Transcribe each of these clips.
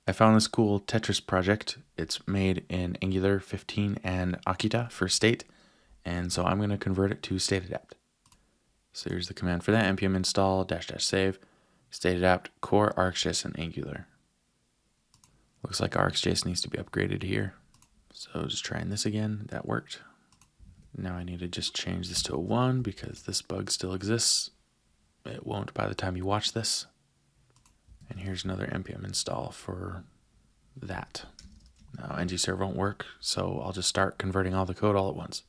I found this cool Tetris project. It's made in Angular 15 and Akita for state, and so I'm going to convert it to StateAdapt. So here's the command for that: npm install -- save StateAdapt core RxJS and Angular. Looks like RxJS needs to be upgraded here. So just trying this again. That worked. Now I need to just change this to a 1 because this bug still exists. It won't by the time you watch this. And here's another npm install for that. Now ngserver won't work, so I'll just start converting all the code all at once.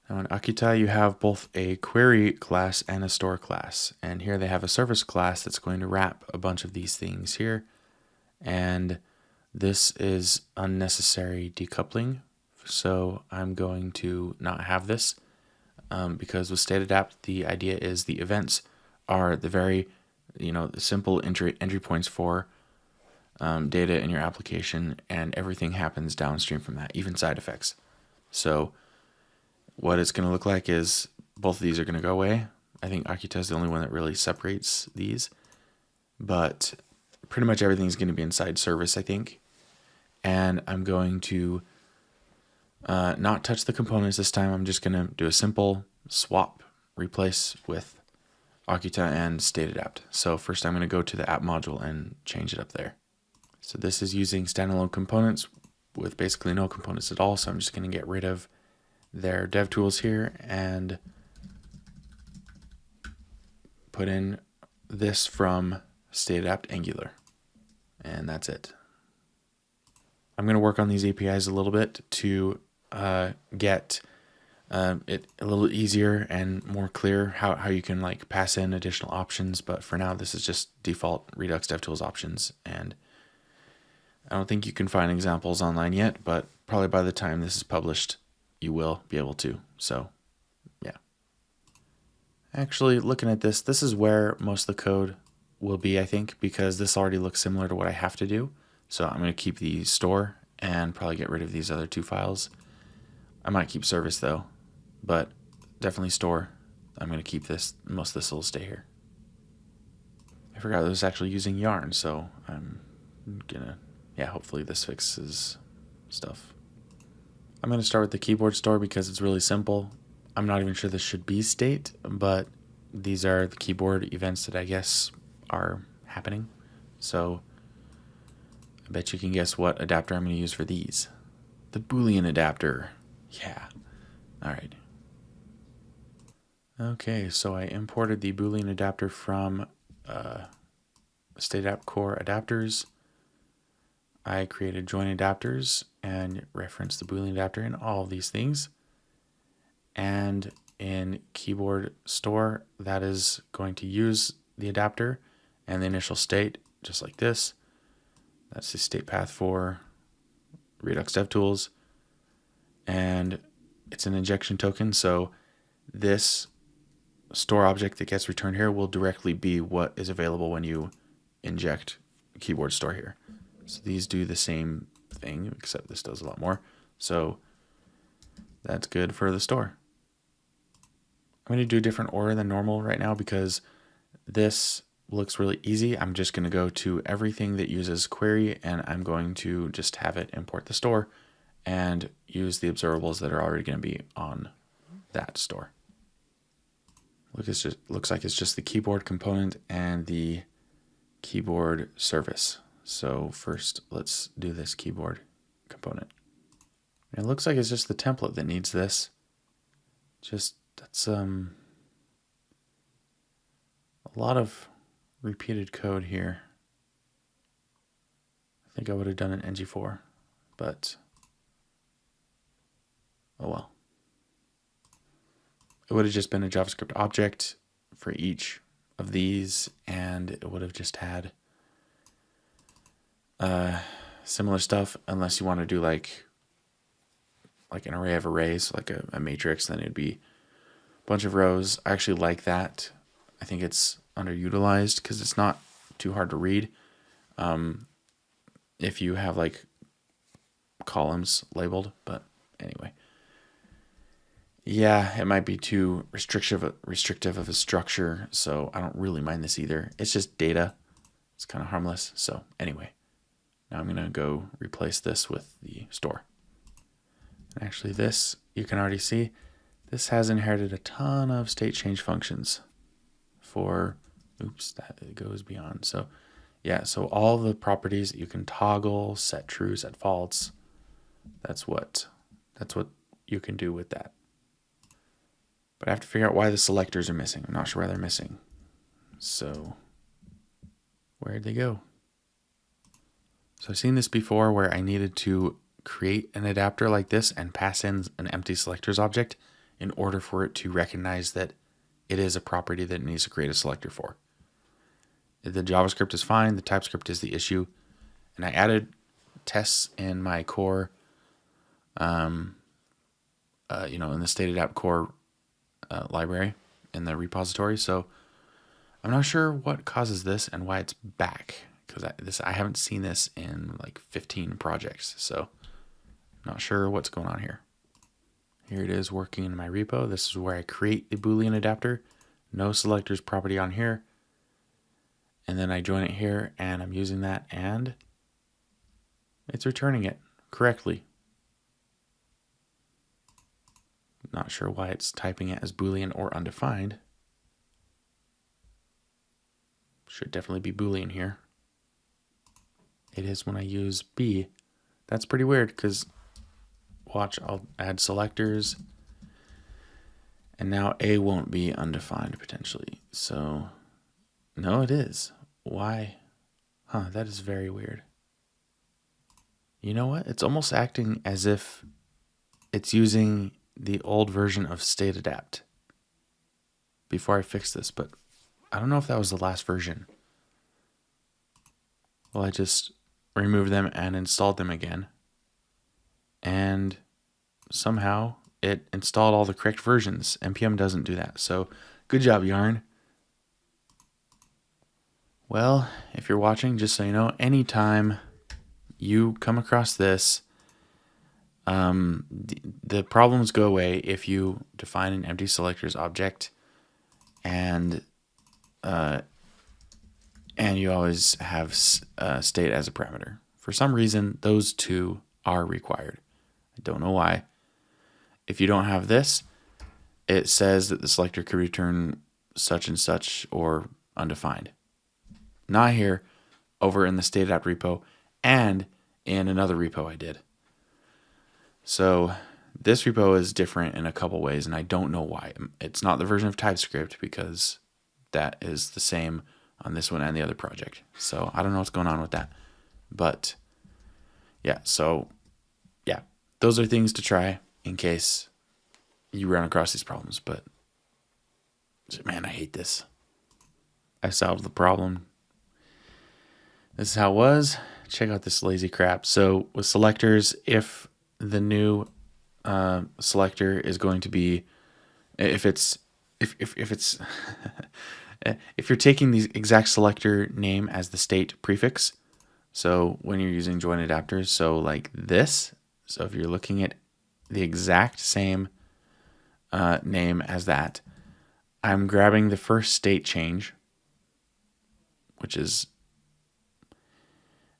Now in Akita you have both a query class and a store class. And here they have a service class that's going to wrap a bunch of these things here. And this is unnecessary decoupling. So I'm going to not have this because with StateAdapt, the idea is the events are the very, simple entry points for data in your application, and everything happens downstream from that, even side effects. So what it's going to look like is both of these are going to go away. I think Akita is the only one that really separates these, but pretty much everything is going to be inside service, I think. And I'm going to not touch the components this time. I'm just going to do a simple swap, replace with Akita and StateAdapt. So first I'm going to go to the app module and change it up there. So this is using standalone components with basically no components at all. So I'm just going to get rid of their dev tools here and put in this from StateAdapt Angular. And that's it. I'm going to work on these APIs a little bit to get it a little easier and more clear how you can pass in additional options. But for now, this is just default Redux DevTools options. And I don't think you can find examples online yet, but probably by the time this is published, you will be able to. So yeah. Actually, looking at this is where most of the code will be, I think, because this already looks similar to what I have to do. So I'm going to keep the store and probably get rid of these other 2 files. I might keep service though, but definitely store. I'm going to keep this. Most of this will stay here. I forgot I was actually using yarn, so I'm going to, hopefully this fixes stuff. I'm going to start with the keyboard store because it's really simple. I'm not even sure this should be state, but these are the keyboard events that I guess are happening. So I bet you can guess what adapter I'm going to use for these. The Boolean adapter. Yeah. All right. Okay, so I imported the Boolean adapter from StateAdapt core adapters. I created join adapters and referenced the Boolean adapter in all of these things. And in keyboard store, that is going to use the adapter and the initial state, just like this. That's the state path for Redux DevTools. And it's an injection token, so this store object that gets returned here will directly be what is available when you inject keyboard store here. So these do the same thing, except this does a lot more. So that's good for the store. I'm going to do a different order than normal right now because this looks really easy. I'm just going to go to everything that uses query, and I'm going to just have it import the store and use the observables that are already going to be on that store. Looks like it's just the keyboard component and the keyboard service. So first, let's do this keyboard component. And it looks like it's just the template that needs this. That's a lot of repeated code here. I think I would have done an ng4, but oh well. It would have just been a JavaScript object for each of these, and it would have just had similar stuff, unless you want to do like an array of arrays, like a matrix, then it'd be a bunch of rows. I actually like that. I think it's underutilized because it's not too hard to read. If you have columns labeled, but anyway. Yeah, it might be too restrictive of a structure, so I don't really mind this either. It's just data. It's kind of harmless. So anyway, Now I'm going to go replace this with the store. And actually this, you can already see, this has inherited a ton of state change functions for, oops, that it goes beyond. So yeah, so all the properties that you can toggle, set true, set false, that's what you can do with that. But I have to figure out why the selectors are missing. I'm not sure why they're missing. So where'd they go? So I've seen this before where I needed to create an adapter like this and pass in an empty selectors object in order for it to recognize that it is a property that it needs to create a selector for. The JavaScript is fine, the TypeScript is the issue. And I added tests in my core, in the StateAdapt core library in the repository. So I'm not sure what causes this and why it's back, because I haven't seen this in like 15 projects. So not sure what's going on here. Here it is working in my repo. This is where I create the Boolean adapter. No selectors property on here. And then I join it here and I'm using that and it's returning it correctly. Not sure why it's typing it as Boolean or undefined. Should definitely be Boolean here. It is when I use B. That's pretty weird because watch, I'll add selectors and now A won't be undefined potentially. So no, it is. Why? Huh, that is very weird. You know what? It's almost acting as if it's using the old version of StateAdapt before I fix this, but I don't know if that was the last version. Well, I just removed them and installed them again. And somehow it installed all the correct versions. NPM doesn't do that. So good job, Yarn. Well, if you're watching, just so you know, anytime you come across this, the problems go away if you define an empty selectors object and you always have state as a parameter. For some reason, those two are required. I don't know why. If you don't have this, it says that the selector could return such and such or undefined. Not here, over in the StateAdapt repo and in another repo I did. So this repo is different in a couple ways, and I don't know why. It's not the version of TypeScript because that is the same on this one and the other project. So I don't know what's going on with that. But yeah, so yeah, those are things to try in case you run across these problems. But man, I hate this. I solved the problem. This is how it was. Check out this lazy crap. So with selectors, if the new selector is going to be, if you're taking the exact selector name as the state prefix, so when you're using join adapters, so like this, so if you're looking at the exact same name as that, I'm grabbing the first state change, which is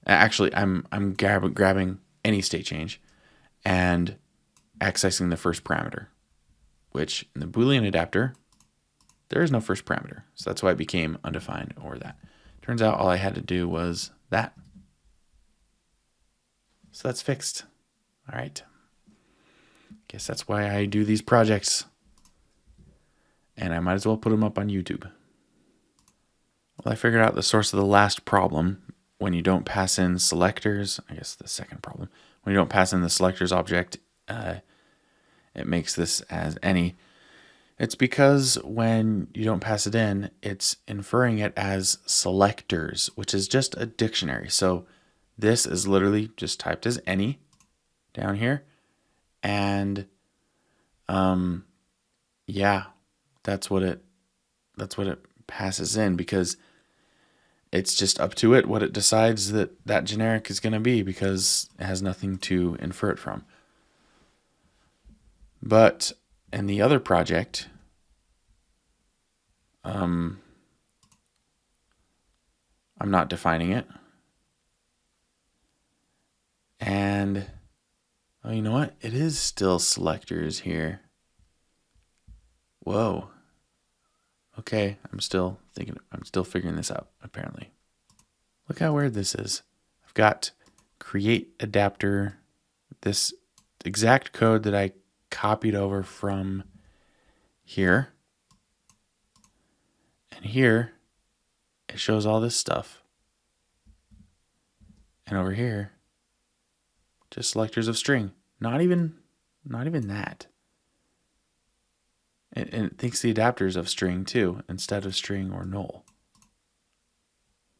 actually I'm grabbing any state change and accessing the first parameter, which in the Boolean adapter, there is no first parameter. So that's why it became undefined or that. Turns out all I had to do was that. So that's fixed. All right. Guess that's why I do these projects. And I might as well put them up on YouTube. Well, I figured out the source of the last problem. When you don't pass in selectors, I guess the second problem, when you don't pass in the selectors object, it makes this as any. It's because when you don't pass it in, it's inferring it as selectors, which is just a dictionary. So this is literally just typed as any down here. And yeah, that's what it passes in, because it's just up to it what it decides that generic is going to be, because it has nothing to infer it from. But in the other project, I'm not defining it. And, oh, you know what? It is still selectors here. Whoa. Okay, I'm still figuring this out, apparently. Look how weird this is. I've got create adapter, this exact code that I copied over from here. And here, it shows all this stuff. And over here, just selectors of string. Not even that. And it thinks the adapters of string too, instead of string or null.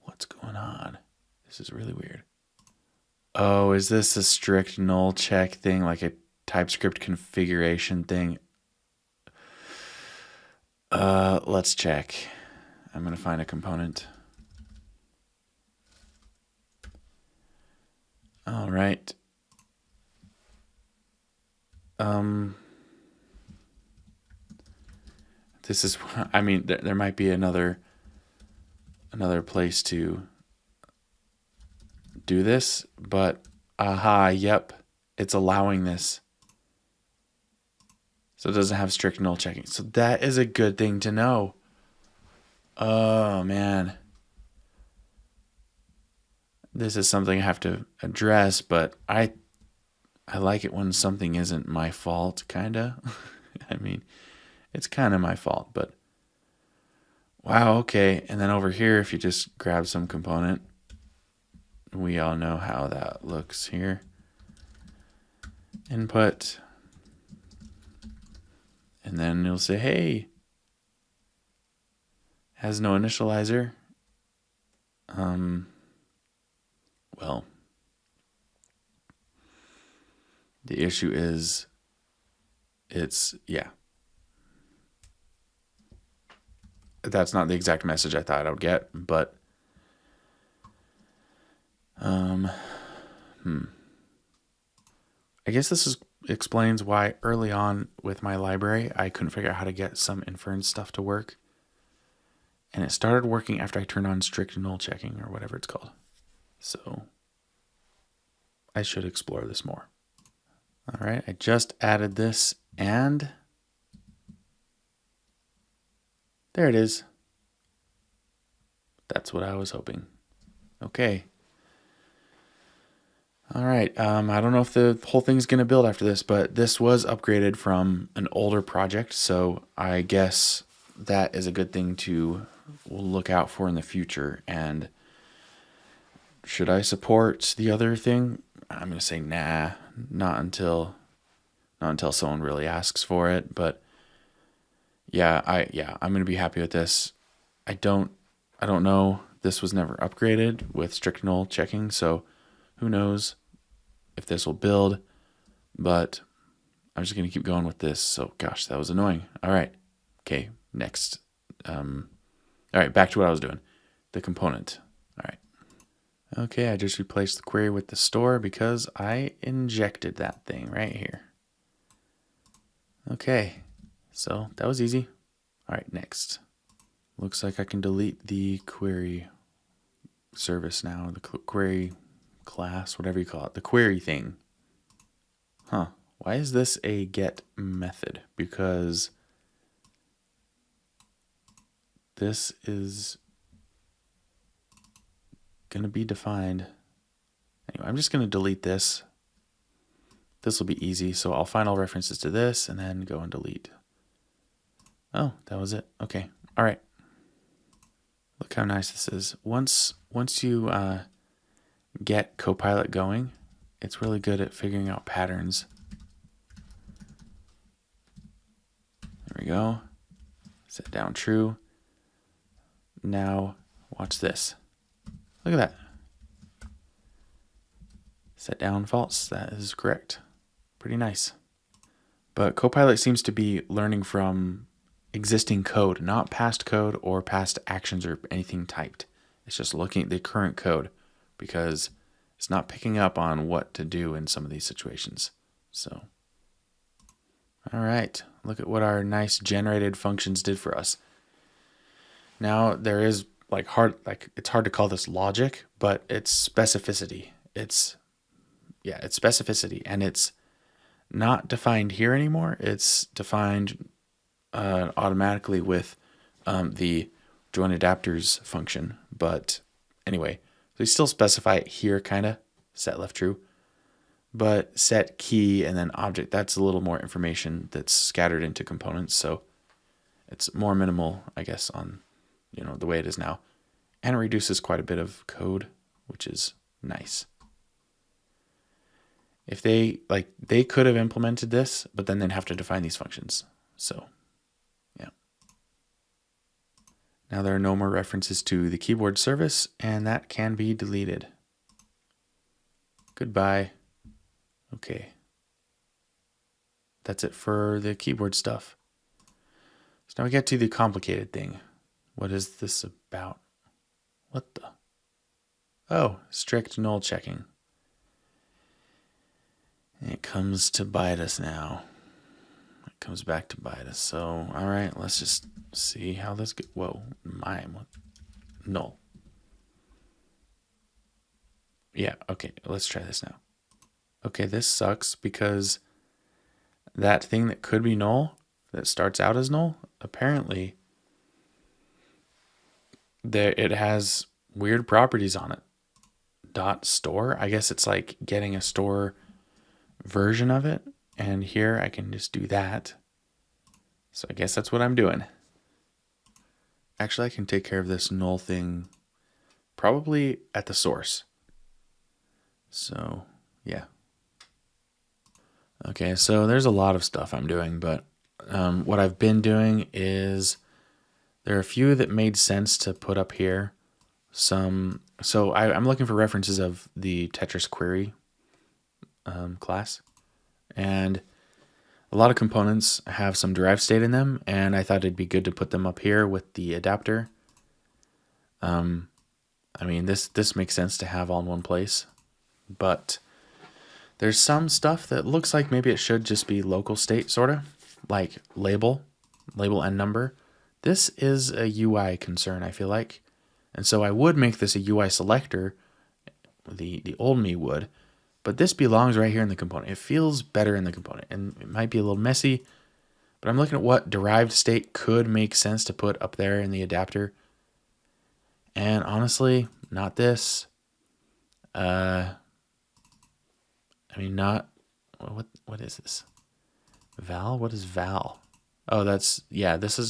What's going on? This is really weird. Oh, is this a strict null check thing, like a TypeScript configuration thing? Let's check. I'm gonna find a component. All right. This is, I mean, there might be another place to do this, but aha, yep, it's allowing this. So it doesn't have strict null checking. So that is a good thing to know. Oh man. This is something I have to address, but I like it when something isn't my fault, kinda. I mean, it's kind of my fault, but wow, okay. And then over here, if you just grab some component, we all know how that looks here. Input. And then you'll say, hey, has no initializer. Well, the issue is yeah. That's not the exact message I thought I would get, but I guess this explains why early on with my library I couldn't figure out how to get some inference stuff to work. And it started working after I turned on strict null checking or whatever it's called. So I should explore this more. All right, I just added this and there it is. That's what I was hoping. Okay. All right, I don't know if the whole thing's going to build after this, but this was upgraded from an older project, so I guess that is a good thing to look out for in the future. And should I support the other thing? I'm going to say nah, not until someone really asks for it, but I'm going to be happy with this. I don't know. This was never upgraded with strict null checking, so who knows if this will build, but I'm just going to keep going with this. So gosh, that was annoying. All right. Okay. Next. All right. Back to what I was doing. The component. All right. Okay. I just replaced the query with the store because I injected that thing right here. Okay. So that was easy. All right. Next. Looks like I can delete the query service now, the query class, whatever you call it, the query thing. Huh. Why is this a get method? Because this is going to be defined. Anyway, I'm just going to delete this. This will be easy. So I'll find all references to this and then go and delete. Oh, that was it. Okay. All right. Look how nice this is. Once you get Copilot going, it's really good at figuring out patterns. There we go. Set down true. Now watch this. Look at that. Set down false. That is correct. Pretty nice. But Copilot seems to be learning from existing code, not past code or past actions or anything typed. It's just looking at the current code because it's not picking up on what to do in some of these situations. So, all right, look at what our nice generated functions did for us. Now there is it's hard to call this logic, but it's specificity. It's yeah, it's specificity, and it's not defined here anymore. It's defined automatically with the join adapters function. But anyway, we still specify it here, kind of set left true. But set key and then object, that's a little more information that's scattered into components. So it's more minimal, I guess, on the way it is now. And it reduces quite a bit of code, which is nice. If they could have implemented this, but then they'd have to define these functions. So, yeah. Now there are no more references to the keyboard service, and that can be deleted. Goodbye. Okay. That's it for the keyboard stuff. So now we get to the complicated thing. What is this about? What the? Oh, strict null checking. It comes to bite us now. It comes back to bite us. So, all right, let's just see how this goes. Whoa, mime. What? Null. Yeah, okay, let's try this now. Okay, this sucks because that thing that could be null, that starts out as null, apparently it has weird properties on it. .store, I guess it's like getting a store version of it, and here I can just do that. So I guess that's what I'm doing. Actually, I can take care of this null thing probably at the source. So yeah. Okay, so there's a lot of stuff I'm doing, but what I've been doing is there are a few that made sense to put up here. So I'm looking for references of the Tetris query class, and a lot of components have some derived state in them, and I thought it'd be good to put them up here with the adapter. I mean, this makes sense to have all in one place, but there's some stuff that looks like maybe it should just be local state, sort of like label and number. This is a UI concern, I feel like, and so I would make this a UI selector. The old me would. But this belongs right here in the component. It feels better in the component, and it might be a little messy, but I'm looking at what derived state could make sense to put up there in the adapter. And honestly, not this. I mean, not what is this? Val? What is val? Oh, this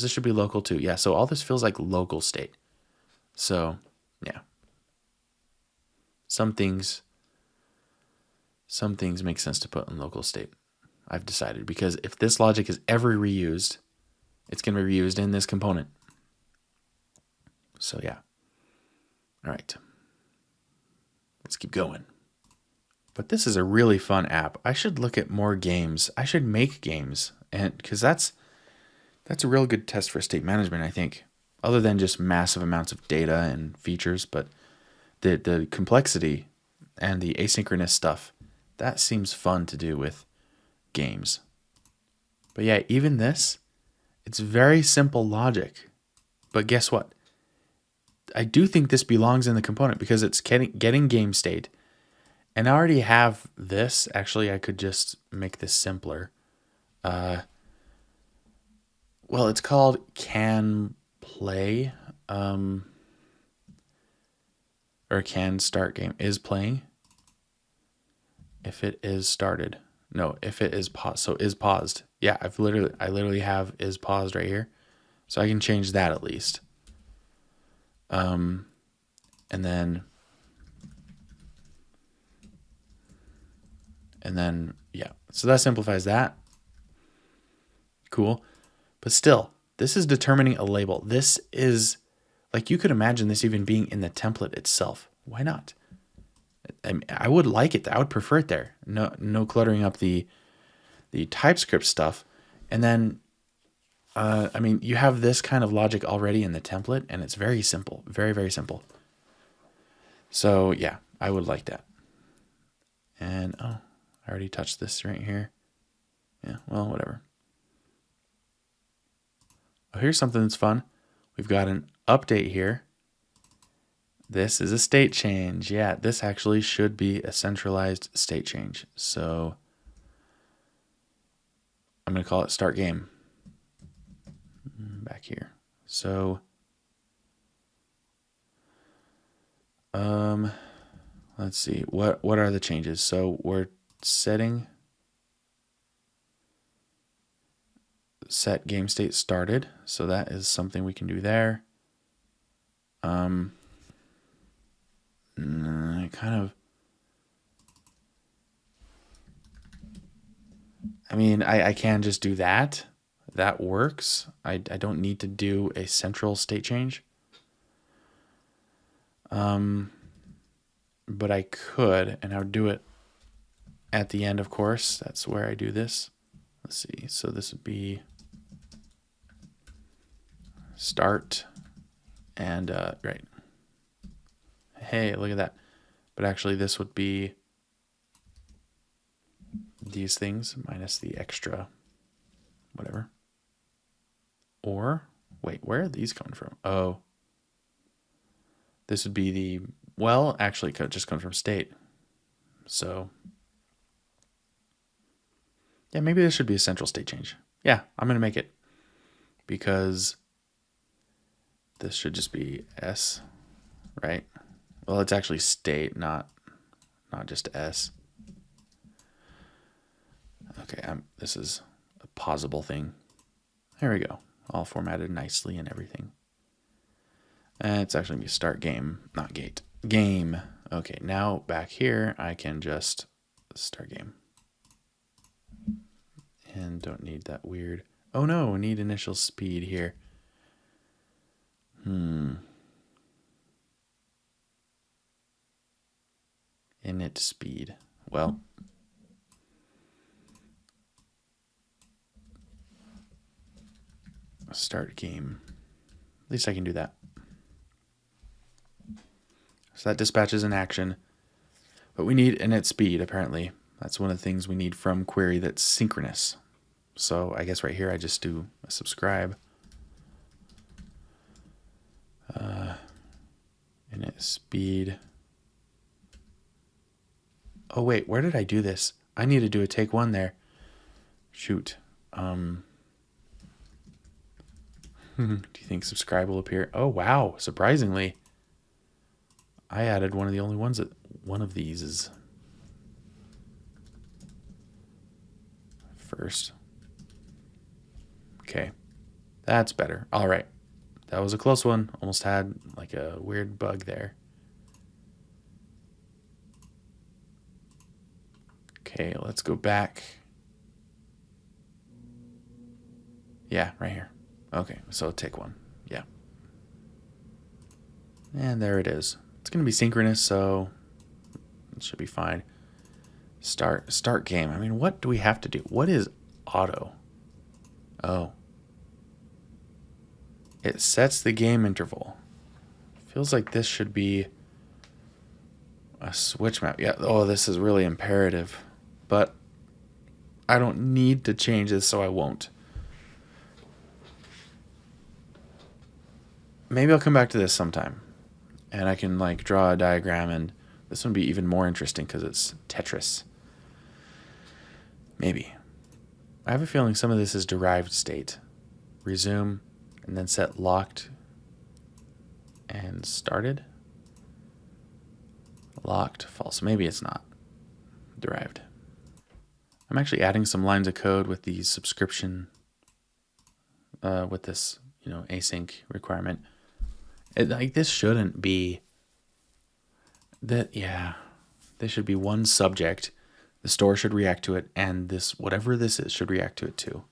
should be local too. Yeah, so all this feels like local state. So, yeah. Some things make sense to put in local state, I've decided, because if this logic is ever reused, it's going to be reused in this component. So yeah. All right. Let's keep going. But this is a really fun app. I should look at more games. I should make games, and because that's a real good test for state management, I think, other than just massive amounts of data and features, but the complexity and the asynchronous stuff, that seems fun to do with games. But yeah, even this, it's very simple logic. But guess what? I do think this belongs in the component because it's getting game state. And I already have this. Actually, I could just make this simpler. Well, it's called can play, or can start game. Is playing. If it is started. No, if it is paused. So is paused. Yeah, I literally have is paused right here. So I can change that at least. And then yeah. So that simplifies that. Cool. But still, this is determining a label. This is like, you could imagine this even being in the template itself. Why not? I would like it. I would prefer it there. No cluttering up the TypeScript stuff. And then, I mean, you have this kind of logic already in the template, and it's very simple. Very, very simple. So yeah, I would like that. And I already touched this right here. Yeah, well, whatever. Oh, here's something that's fun. We've got an update here. This is a state change. Yeah, this actually should be a centralized state change. So I'm going to call it start game back here. So let's see. What are the changes? So we're setting set game state started. So that is something we can do there. I can just do that. That works. I don't need to do a central state change. But I could, and I would do it at the end, of course. That's where I do this. Let's see. So this would be start and, right. Hey, look at that. But actually this would be these things minus the extra whatever. Or, wait, where are these coming from? Oh, this would be the, well, actually it just comes from state. So, yeah, maybe this should be a central state change. Yeah, I'm going to make it because this should just be S, right? Well, it's actually state, not just S. Okay, this is a pausable thing. There we go. All formatted nicely and everything. And it's actually going to be start game, not gate. Game. Okay, now back here, I can just start game. And don't need that weird. Oh no, we need initial speed here. Init speed. Well, start game. At least I can do that. So that dispatches an action. But we need init speed, apparently. That's one of the things we need from query that's synchronous. So I guess right here I just do a subscribe. Init speed. Oh wait, where did I do this? I need to do a take one there. Shoot. Do you think subscribe will appear? Oh wow, surprisingly. I added one of the only ones that one of these is first. Okay, that's better. All right, that was a close one. Almost had like a weird bug there. Okay, let's go back. Yeah, right here. Okay, so take one. Yeah. And there it is. It's going to be synchronous, so it should be fine. Start game. I mean, what do we have to do? What is auto? Oh. It sets the game interval. Feels like this should be a switch map. Yeah, oh, this is really imperative. But I don't need to change this, so I won't. Maybe I'll come back to this sometime. And I can like draw a diagram, and this one would be even more interesting because it's Tetris. Maybe. I have a feeling some of this is derived state. Resume, and then set locked and started. Locked, false. Maybe it's not derived. I'm actually adding some lines of code with the subscription, with this, async requirement. Like this shouldn't be that. Yeah, this should be one subject. The store should react to it, and this, whatever this is, should react to it too.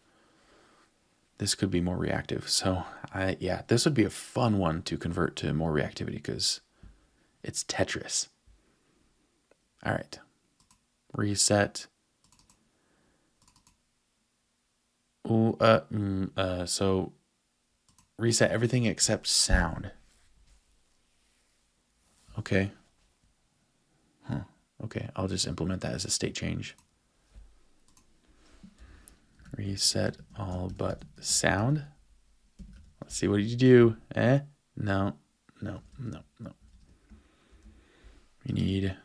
This could be more reactive. So yeah, this would be a fun one to convert to more reactivity because it's Tetris. All right, reset. So reset everything except sound. Okay. Okay, I'll just implement that as a state change. Reset all but sound. Let's see, what did you do? No. We need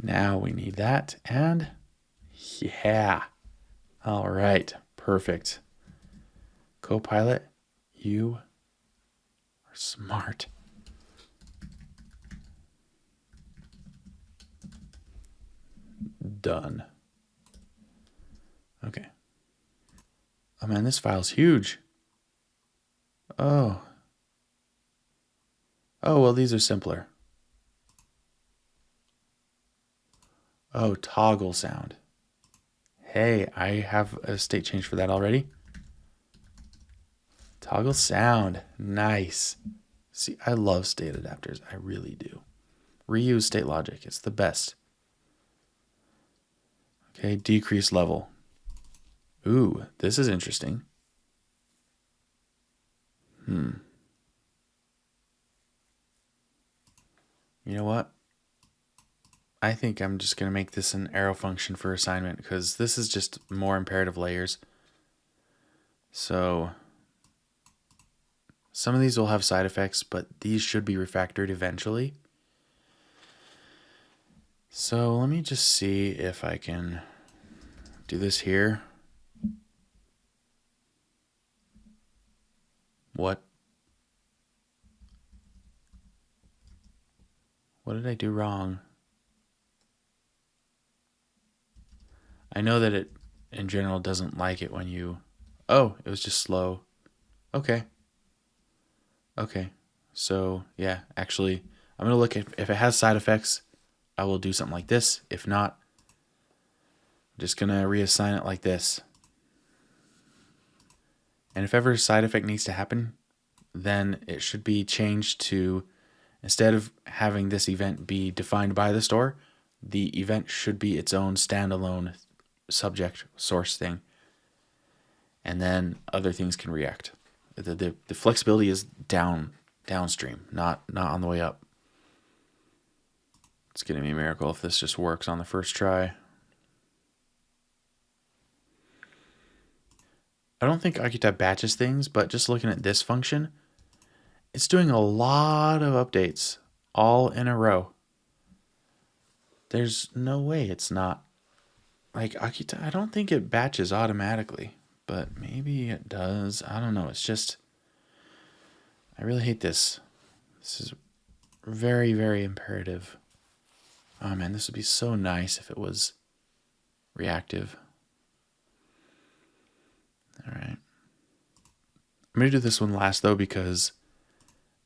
now we need that, and yeah. All right, perfect. Copilot, you are smart. Done. Okay. Oh man, this file's huge. Oh. Oh, well, these are simpler. Oh, toggle sound. Hey, I have a state change for that already. Toggle sound. Nice. See, I love state adapters. I really do. Reuse state logic. It's the best. Okay, decrease level. Ooh, this is interesting. You know what? I think I'm just going to make this an arrow function for assignment because this is just more imperative layers. So some of these will have side effects, but these should be refactored eventually. So let me just see if I can do this here. What did I do wrong? I know that it in general doesn't like it when you... Oh, it was just slow. Okay. Okay. So yeah, actually, I'm going to look at if it has side effects, I will do something like this. If not, I'm just going to reassign it like this. And if ever a side effect needs to happen, then it should be changed to, instead of having this event be defined by the store, the event should be its own standalone subject source thing. And then other things can react. The flexibility is downstream, not on the way up. It's going to be a miracle if this just works on the first try. I don't think Akita batches things, but just looking at this function, it's doing a lot of updates all in a row. There's no way it's not. Like Akita, I don't think it batches automatically, but maybe it does. I don't know. It's just, I really hate this. This is very, very imperative. Oh man, this would be so nice if it was reactive. All right. I'm going to do this one last though because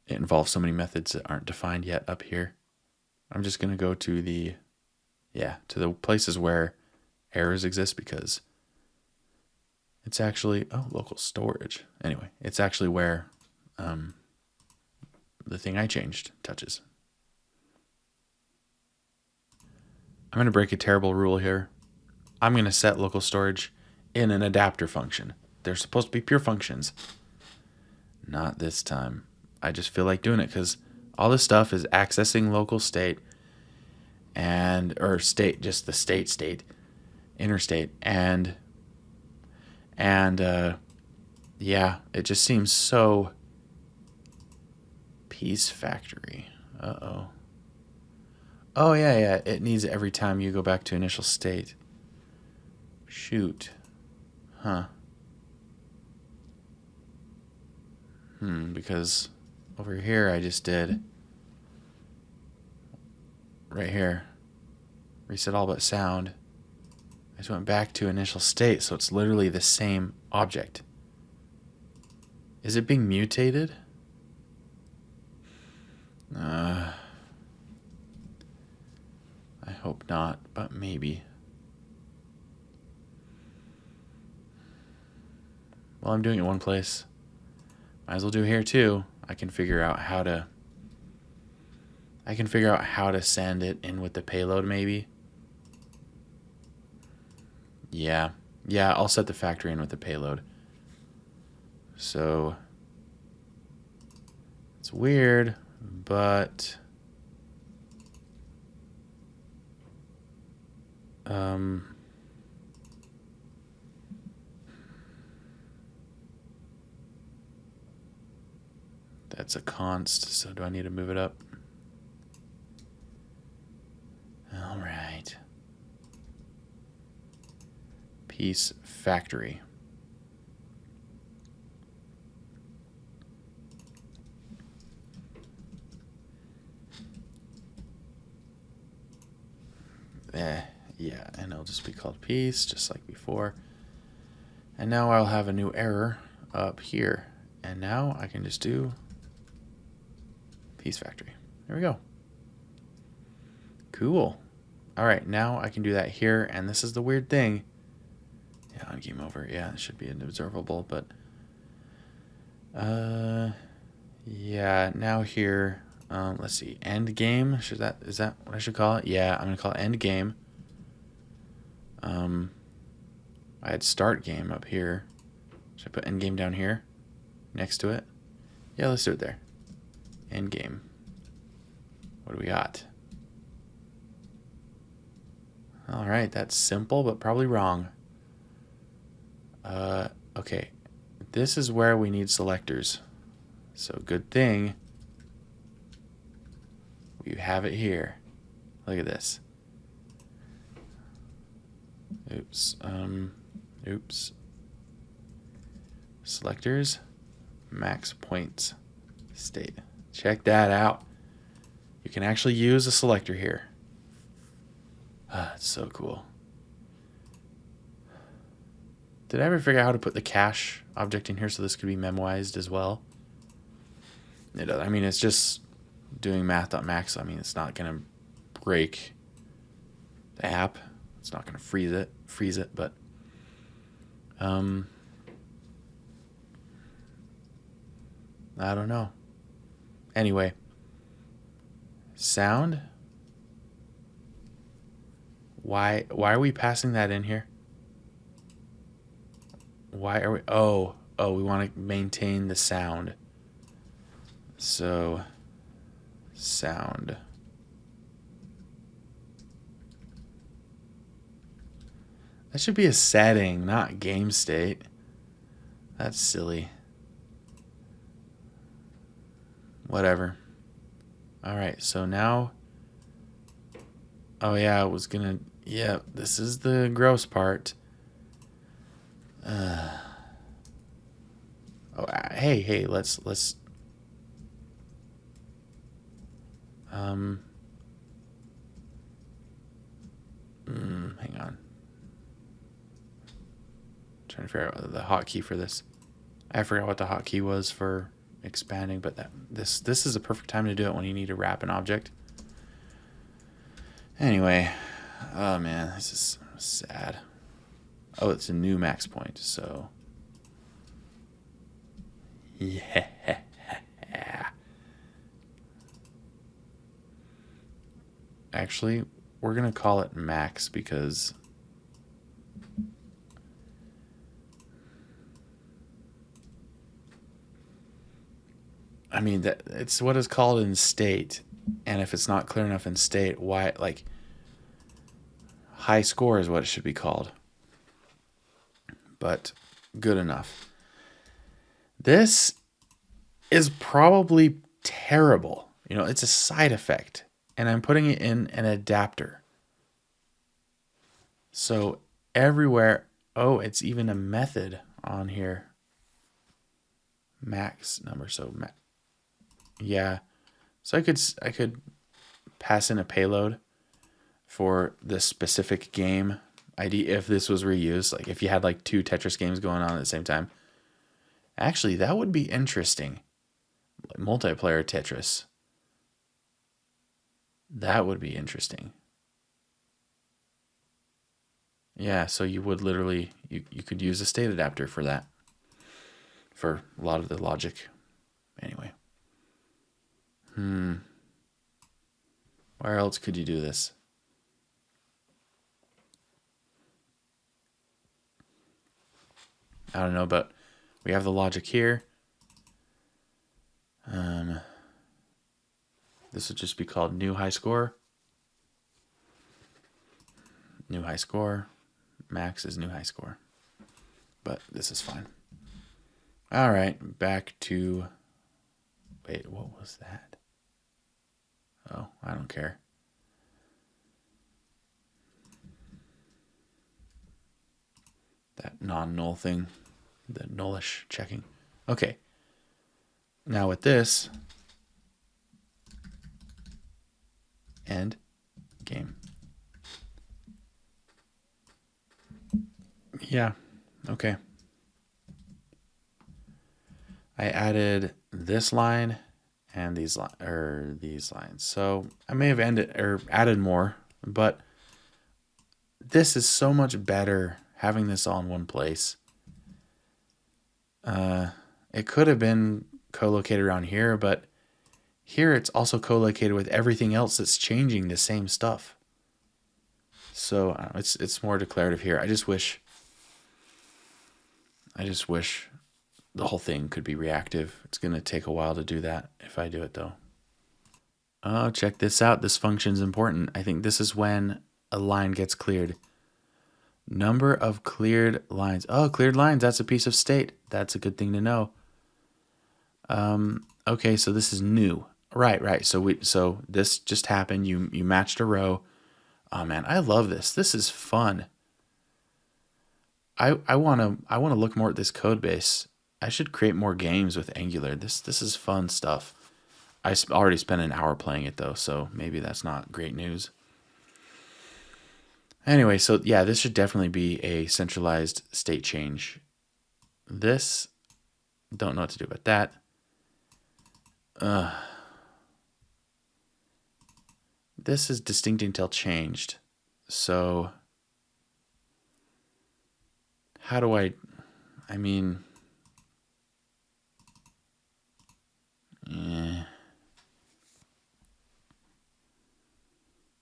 it involves so many methods that aren't defined yet up here. I'm just going to go to the places where errors exist because it's actually, local storage. Anyway, it's actually where the thing I changed touches. I'm going to break a terrible rule here. I'm going to set local storage in an adapter function. They're supposed to be pure functions. Not this time. I just feel like doing it because all this stuff is accessing local state or state, just the state, interstate, and yeah, it just seems so piece factory. Uh-oh. Oh, yeah, it needs it every time you go back to initial state. Shoot. Huh. Because over here I just did, right here, reset all but sound. I just went back to initial state, so it's literally the same object. Is it being mutated? I hope not, but maybe. Well, I'm doing it one place. Might as well do it here too. I can figure out how to send it in with the payload maybe. Yeah, I'll set the factory in with the payload. So it's weird, but That's a const, so do I need to move it up? All right. Piece factory. Yeah, and it'll just be called piece, just like before. And now I'll have a new error up here. And now I can just do piece factory. There we go. Cool. All right, now I can do that here. And this is the weird thing. Yeah, on game over. Yeah, it should be an observable, but yeah, now here, let's see, end game. Is that what I should call it? Yeah, I'm gonna call it end game. I had start game up here. Should I put end game down here next to it? Yeah, let's do it there. End game. What do we got? All right, that's simple, but probably wrong. Okay, this is where we need selectors. So good thing we have it here. Look at this. Oops. Oops. Selectors, max points, state. Check that out. You can actually use a selector here. Ah, it's so cool. Did I ever figure out how to put the cache object in here so this could be memoized as well? I mean, it's just doing math.max. I mean, it's not going to break the app. It's not going to freeze it, but I don't know. Anyway, sound. Why are we passing that in here? Why are we? Oh, we want to maintain the sound. So, sound. That should be a setting, not game state. That's silly. Whatever. All right, so now. Oh yeah, I was gonna. Yeah, this is the gross part. Hey, let's hang on. Trying to figure out the hotkey for this. I forgot what the hotkey was for expanding, but this is a perfect time to do it when you need to wrap an object. Anyway, oh man, this is sad. Oh, it's a new max point, so yeah. Actually, we're gonna call it max because I mean that it's what is called in state, and if it's not clear enough in state, why like high score is what it should be called. But good enough. This is probably terrible. You know, it's a side effect, and I'm putting it in an adapter. So everywhere, oh, it's even a method on here. Max number, so yeah. So I could pass in a payload for this specific game ID if this was reused. Like if you had like 2 Tetris games going on at the same time. Actually, that would be interesting. Like multiplayer Tetris. That would be interesting. Yeah, so you would literally, you could use a state adapter for that. For a lot of the logic. Anyway. Where else could you do this? I don't know, but we have the logic here. This would just be called new high score. New high score. Max is new high score. But this is fine. All right, back to Wait, what was that? Oh, I don't care. That non-null thing, the nullish checking. Okay. Now with this, end game. Yeah, okay. I added this line and these lines. So I may have added more, but this is so much better having this all in one place. It could have been co-located around here, but here it's also co-located with everything else that's changing the same stuff. So it's more declarative here. I just wish the whole thing could be reactive. It's going to take a while to do that if I do it though. Oh, check this out. This function's important. I think this is when a line gets cleared. Number of cleared lines. Oh, cleared lines. That's a piece of state. That's a good thing to know. Okay, so this is new. Right. So this just happened. You matched a row. Oh man, I love this. This is fun. I wanna look more at this code base. I should create more games with Angular. This is fun stuff. I already spent an hour playing it though, so maybe that's not great news. Anyway, so yeah, this should definitely be a centralized state change. This, don't know what to do about that. This is distinct until changed. So how do I mean,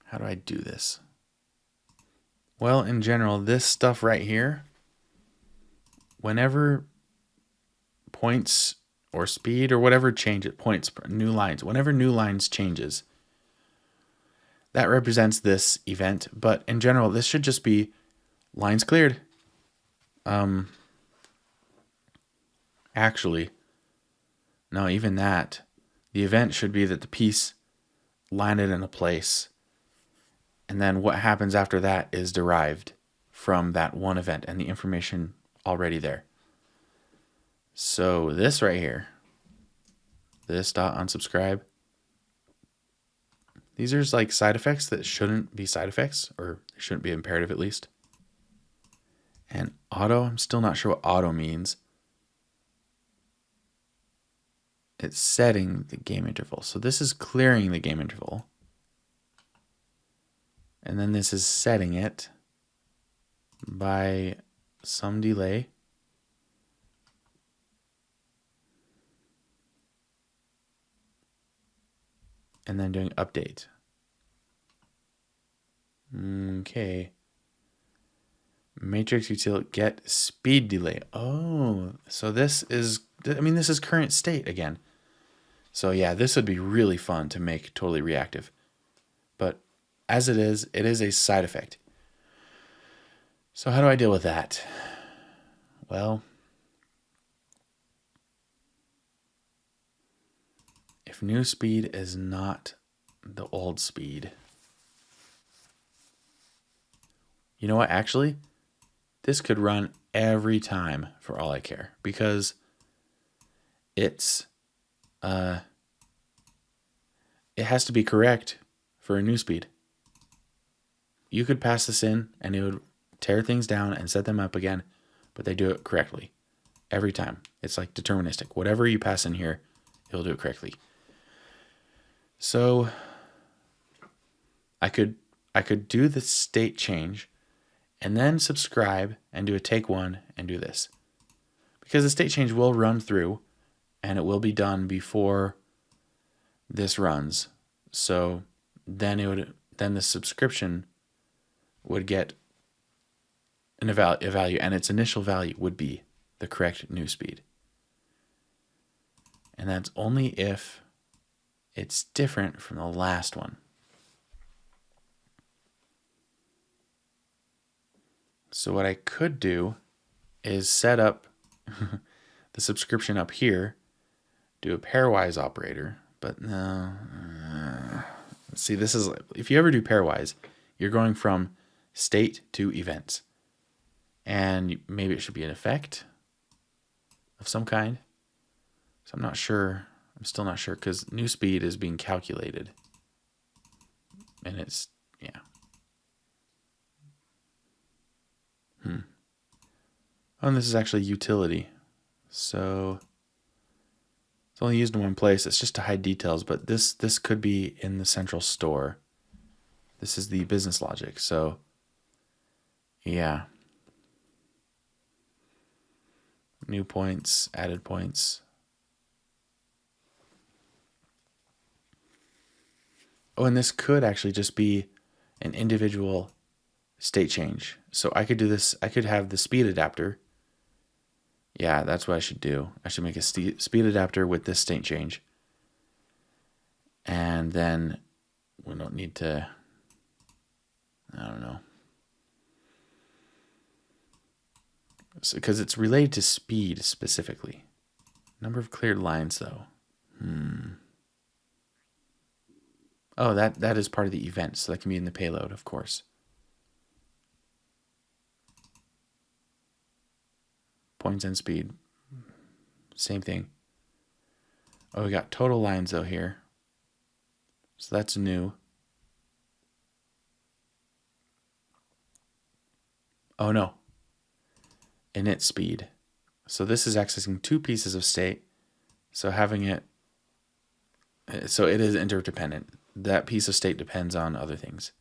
how do I do this? Well, in general, this stuff right here, whenever points or speed or whatever changes, points, new lines, whenever new lines changes, that represents this event. But in general, this should just be lines cleared. Actually, no, even that, the event should be that the piece landed in a place. And then what happens after that is derived from that one event and the information already there. So this right here, this dot unsubscribe, these are like side effects that shouldn't be side effects, or they shouldn't be imperative at least. And auto, I'm still not sure what auto means. It's setting the game interval. So this is clearing the game interval. And then this is setting it by some delay. And then doing update. Okay. Matrix util get speed delay. Oh, so this is, this is current state again. So yeah, this would be really fun to make totally reactive. But as it is a side effect. So how do I deal with that? Well, if new speed is not the old speed, you know what, actually, this could run every time for all I care, because it's it has to be correct for a new speed. You could pass this in and it would tear things down and set them up again, but they do it correctly every time. It's like deterministic. Whatever you pass in here, it'll do it correctly. So I could do the state change and then subscribe and do a take one and do this, because the state change will run through and it will be done before this runs. So then the subscription would get a value, and its initial value would be the correct new speed. And that's only if it's different from the last one. So what I could do is set up the subscription up here do a pairwise operator, but no. See, this is, if you ever do pairwise, you're going from state to events. And maybe it should be an effect of some kind. So I'm not sure. I'm still not sure because new speed is being calculated. And it's, yeah. Oh, and this is actually utility. So it's only used in one place. It's just to hide details, but this could be in the central store. This is the business logic. So yeah. New points, added points. Oh, and this could actually just be an individual state change. So I could do this. I could have the speed adapter. Yeah, that's what I should do. I should make a speed adapter with this state change. And then we don't need to, I don't know. Because it's related to speed specifically. Number of cleared lines, though. Oh, that is part of the event, so that can be in the payload, of course. Points and speed. Same thing. Oh, we got total lines, though, here. So that's new. Oh, no. Init speed. So this is accessing two pieces of state. So having it, so it is interdependent. That piece of state depends on other things.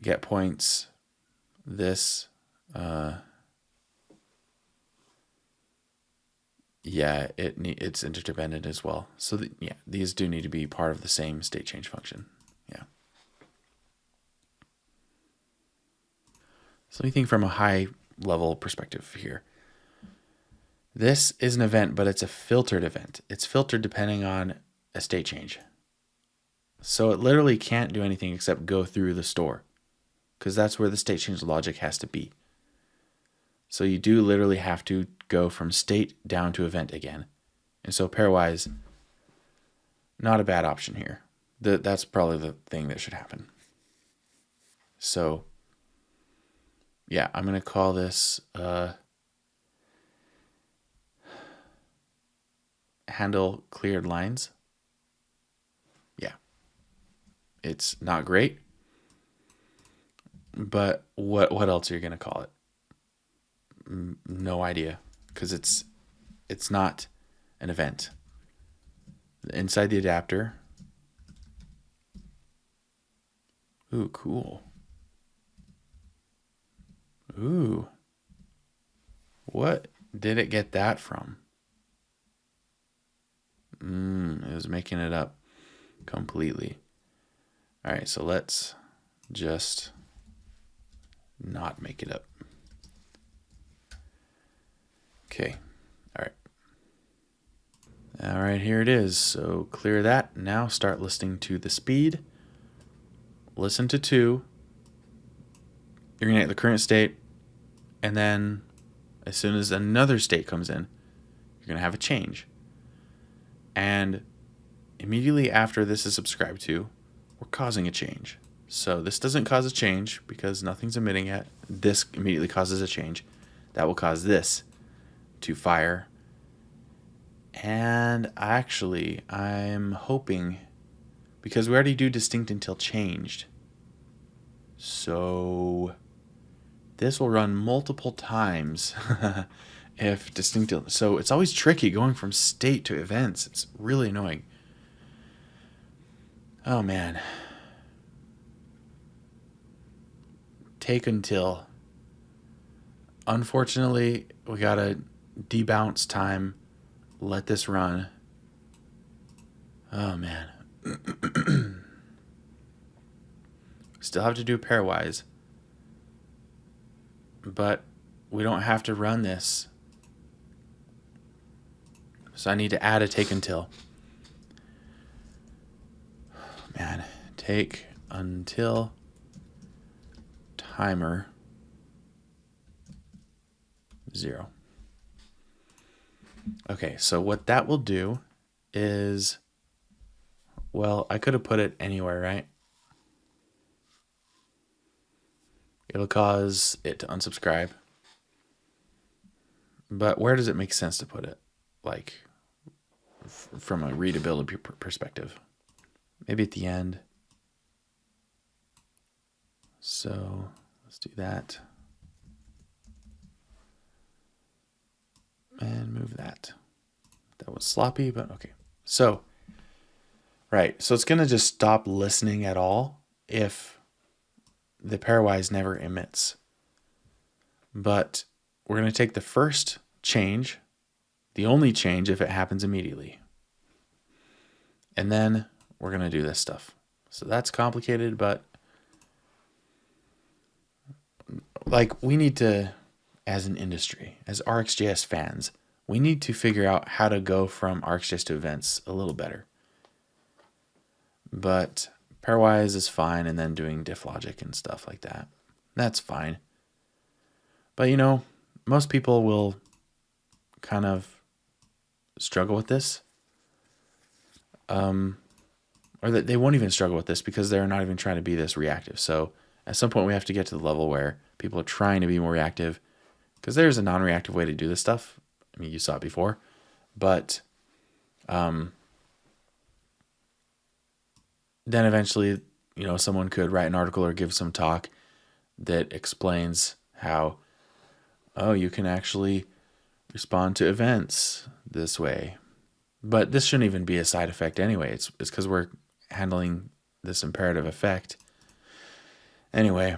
Get points. This, yeah, it's interdependent as well. So yeah, these do need to be part of the same state change function. Yeah. So let me think from a high level perspective here. This is an event, but it's a filtered event. It's filtered depending on a state change. So it literally can't do anything except go through the store, because that's where the state change logic has to be. So you do literally have to go from state down to event again. And so pairwise, not a bad option here. That's probably the thing that should happen. So yeah, I'm going to call this handle cleared lines. Yeah. It's not great, but what else are you going to call it? No idea, because it's not an event. Inside the adapter. Ooh, cool. Ooh. What did it get that from? It was making it up completely. All right, so let's just not make it up. Okay. All right. All right, here it is. So clear that. Now start listening to the speed. Listen to 2. You're going to get the current state. And then as soon as another state comes in, you're going to have a change. And immediately after this is subscribed to, we're causing a change. So this doesn't cause a change because nothing's emitting yet. This immediately causes a change. That will cause this to fire. And actually, I'm hoping, because we already do distinct until changed, so this will run multiple times if distinct. So it's always tricky going from state to events. It's really annoying. Oh man. Take until. Unfortunately, we gotta debounce time. Let this run. Oh man. Still have to do pairwise. But we don't have to run this. So I need to add a take until. Man, take until timer 0. Okay, so what that will do is, well, I could have put it anywhere, right? It'll cause it to unsubscribe. But where does it make sense to put it? Like, from a readability perspective. Maybe at the end. So let's do that. And move that. That was sloppy, but okay. So, right. So it's going to just stop listening at all if the pairwise never emits. But we're going to take the first change, the only change if it happens immediately. And then we're going to do this stuff. So that's complicated, but like we need to, as an industry, as RxJS fans, we need to figure out how to go from RxJS to events a little better. But pairwise is fine, and then doing diff logic and stuff like that, that's fine. But you know, most people will kind of struggle with this. Or that they won't even struggle with this because they're not even trying to be this reactive. So at some point we have to get to the level where people are trying to be more reactive, because there's a non-reactive way to do this stuff. I mean, you saw it before, but then eventually, you know, someone could write an article or give some talk that explains how, oh, you can actually respond to events this way. But this shouldn't even be a side effect anyway. It's because we're handling this imperative effect anyway.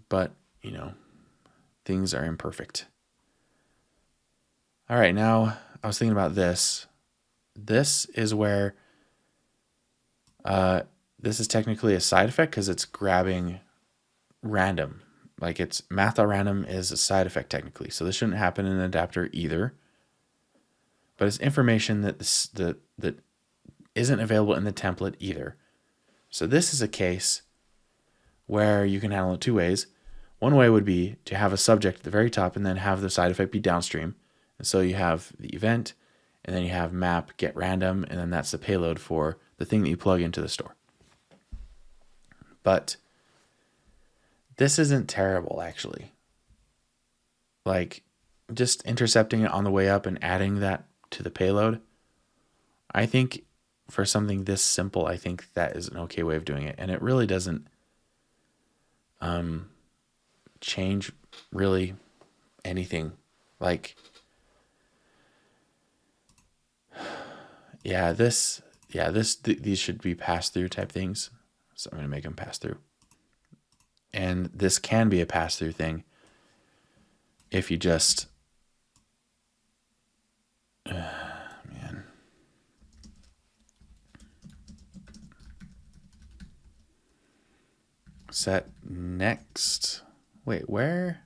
But, you know, things are imperfect. All right, now I was thinking about this. This is where this is technically a side effect because it's grabbing random. Like it's math.random is a side effect technically. So this shouldn't happen in an adapter either. But it's information that that isn't available in the template either. So this is a case where you can handle it two ways. One way would be to have a subject at the very top and then have the side effect be downstream. And so you have the event, and then you have map get random, and then that's the payload for the thing that you plug into the store. But this isn't terrible, actually. Like, just intercepting it on the way up and adding that to the payload, I think for something this simple, I think that is an okay way of doing it. And it really doesn't change really anything. Like, these should be pass-through type things. So I'm going to make them pass-through. And this can be a pass-through thing if you just, man. Set next. Wait, where?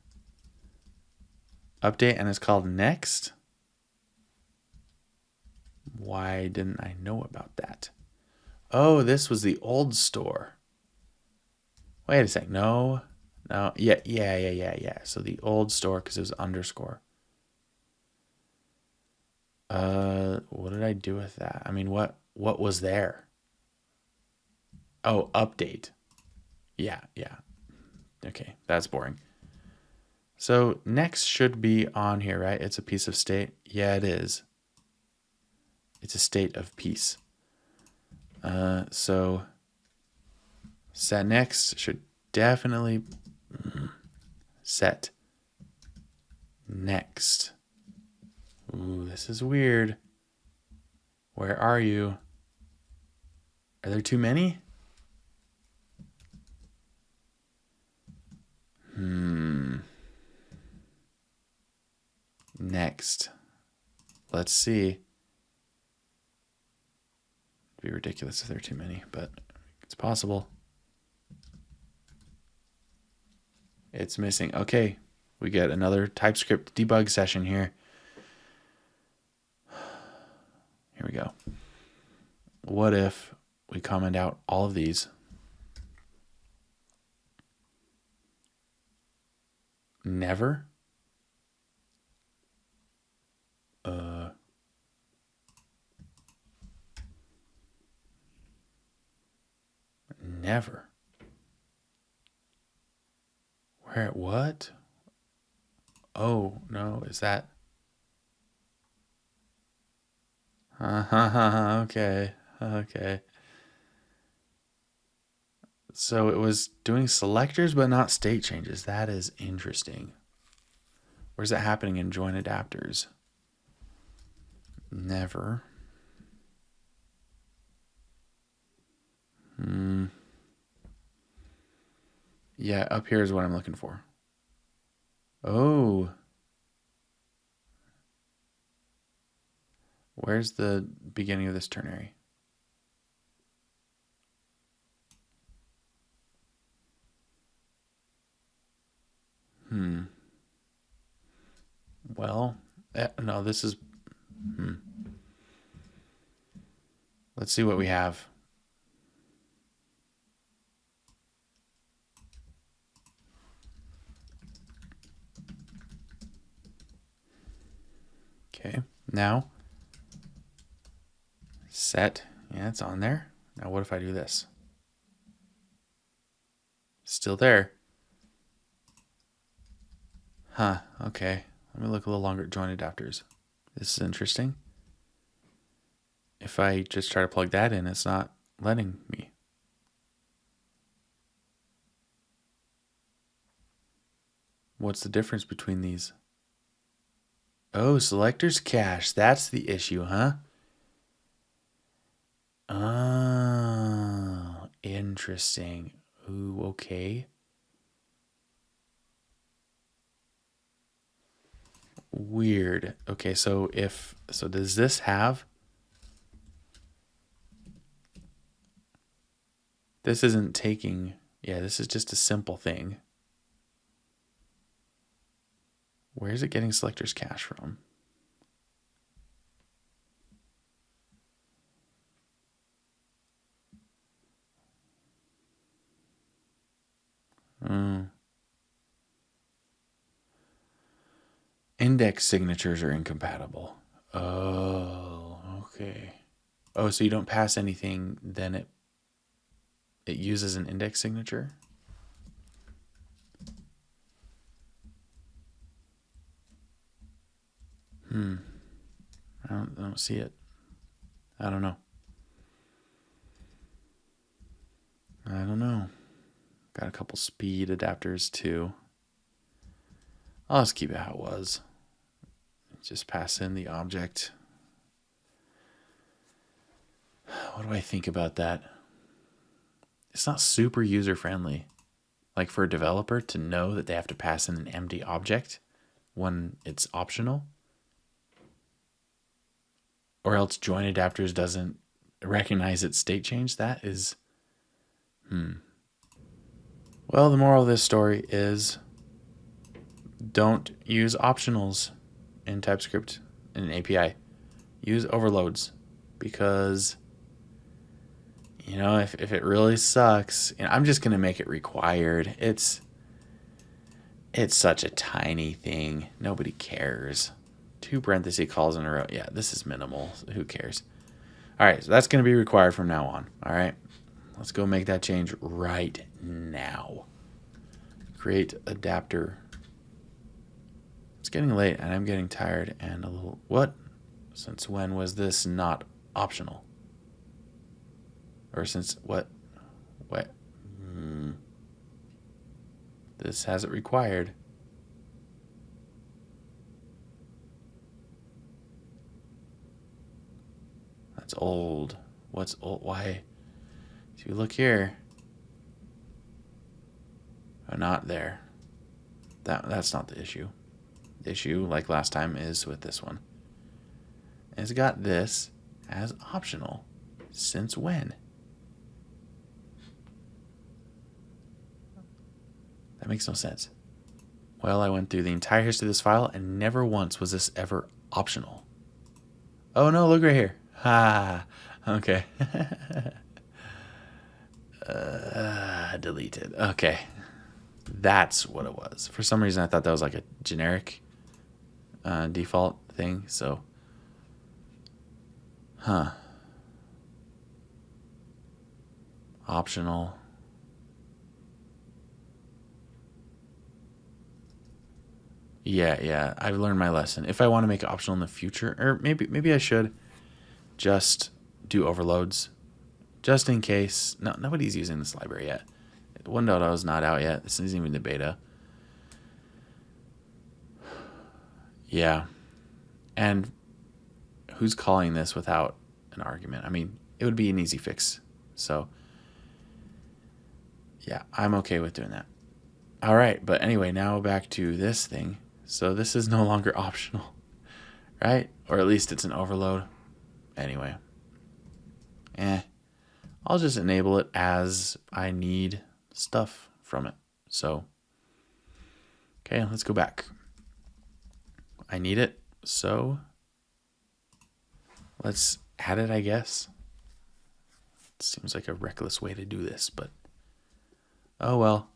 Update and it's called next? Why didn't I know about that? Oh, this was the old store. Wait a sec. No. Yeah. So the old store, because it was underscore. What did I do with that? I mean, what was there? Oh, update. Yeah. Okay, that's boring. So next should be on here, right? It's a piece of state. Yeah, it is. It's a state of peace. So set next should definitely set next. Ooh, this is weird. Where are you? Are there too many? Next. Let's see. It'd be ridiculous if there are too many, but it's possible. It's missing. Okay, we get another TypeScript debug session here. Here we go. What if we comment out all of these? Never? Never. Where? What? Oh, no. Is that? Okay. Okay. So it was doing selectors but not state changes. That is interesting. Where's that happening in join adapters? Never. Yeah, up here is what I'm looking for. Oh. Where's the beginning of this ternary? Well, no, this is... Let's see what we have. Okay, now set. Yeah, it's on there. Now what if I do this? Still there. Huh, okay. Let me look a little longer at join adapters. This is interesting. If I just try to plug that in, it's not letting me. What's the difference between these? Oh, selectors cache. That's the issue, huh? Oh, interesting. Ooh, okay. Weird. Okay, so does this have... This isn't taking... Yeah, this is just a simple thing. Where's it getting selectors cache from? Index signatures are incompatible. Oh, okay. Oh, so you don't pass anything, then it uses an index signature? I don't see it. I don't know. Got a couple speed adapters too. I'll just keep it how it was. Just pass in the object. What do I think about that? It's not super user friendly. Like for a developer to know that they have to pass in an empty object when it's optional. Or else join adapters doesn't recognize its state change. That is... Well, the moral of this story is don't use optionals in TypeScript in an API. Use overloads because, if it really sucks, I'm just going to make it required. It's such a tiny thing. Nobody cares. 2 parenthesis calls in a row. Yeah, this is minimal. Who cares? All right, so that's going to be required from now on. All right, let's go make that change right now. Create adapter. It's getting late and I'm getting tired and a little... What? Since when was this not optional? Or since what? What? This has it required. That's old. What's old? Why? If you look here, are not there. That's not the issue. The issue, like last time, is with this one. It's got this as optional. Since when? That makes no sense. Well, I went through the entire history of this file and never once was this ever optional. Oh no, look right here. Ha. Okay. Deleted. Okay. That's what it was. For some reason, I thought that was like a generic default thing. So, optional. Yeah, I've learned my lesson. If I want to make it optional in the future, or maybe I should just do overloads, just in case. No, nobody's using this library yet. 1.0 is not out yet. This isn't even the beta. Yeah. And who's calling this without an argument? I mean, it would be an easy fix. So, yeah, I'm okay with doing that. All right, but anyway, now back to this thing. So this is no longer optional, right? Or at least it's an overload. Anyway, I'll just enable it as I need stuff from it. So, okay, let's go back. I need it, so let's add it, I guess. It seems like a reckless way to do this, but oh well.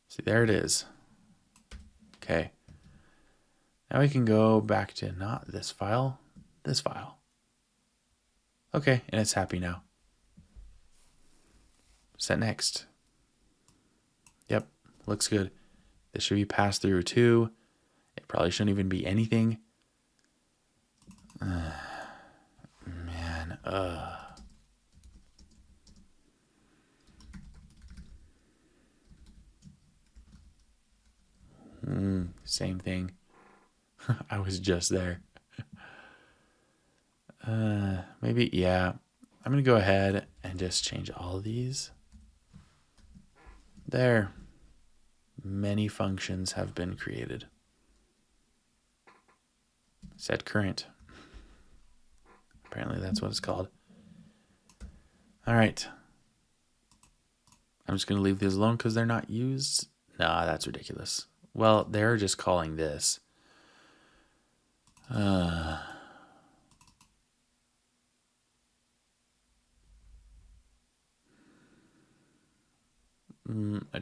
See, there it is. Okay. Now we can go back to not this file, this file. Okay, and it's happy now. Set next. Yep, looks good. This should be passed through too. It probably shouldn't even be anything. Man, same thing. I was just there. Maybe, yeah. I'm going to go ahead and just change all of these. There. Many functions have been created. Set current. Apparently that's what it's called. All right. I'm just going to leave these alone because they're not used. Nah, that's ridiculous. Well, they're just calling this.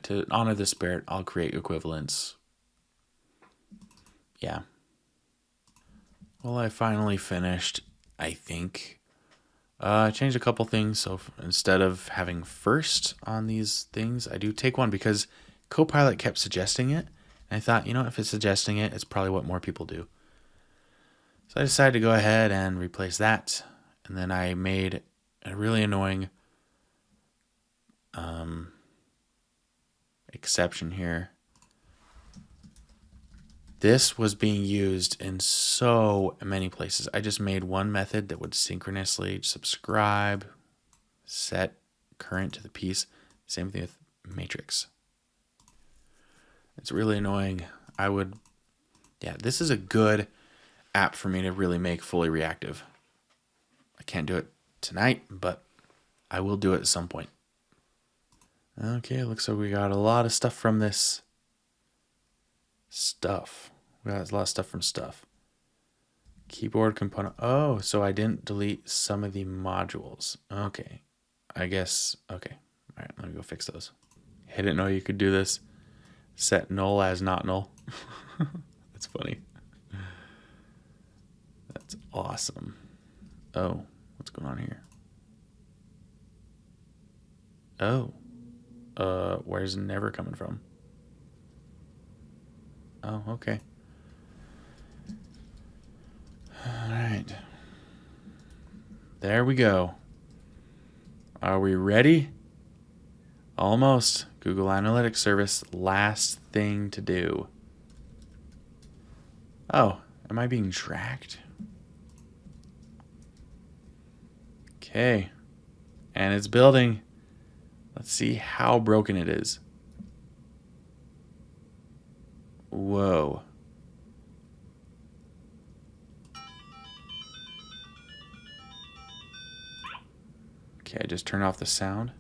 To honor the spirit, I'll create equivalents. Yeah. Well, I finally finished, I think. I changed a couple things. So instead of having first on these things, I do take one because Copilot kept suggesting it. And I thought, if it's suggesting it, it's probably what more people do. So I decided to go ahead and replace that. And then I made a really annoying exception here. This was being used in so many places. I just made one method that would synchronously subscribe, set current to the piece. Same thing with matrix. It's really annoying. This is a good app for me to really make fully reactive. I can't do it tonight, but I will do it at some point. Okay, looks like we got a lot of stuff from this stuff. We got a lot of stuff from stuff. Keyboard component. Oh, so I didn't delete some of the modules. Okay. I guess. Okay. All right, let me go fix those. I didn't know you could do this. Set null as not null. That's funny. That's awesome. Oh, what's going on here? Oh. Where's never coming from? Oh, okay. All right. There we go. Are we ready? Almost. Google Analytics Service, last thing to do. Oh, am I being tracked? Okay. And it's building. Let's see how broken it is. Whoa. Okay, I just turned off the sound.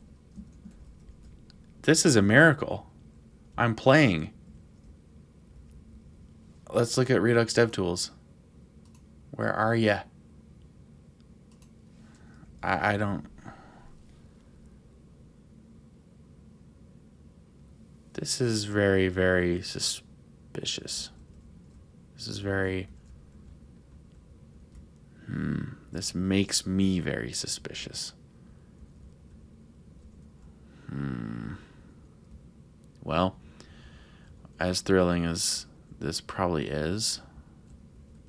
This is a miracle. I'm playing. Let's look at Redux DevTools. Where are ya? I don't... This is very, very suspicious. This is very... This makes me very suspicious. Well, as thrilling as this probably is.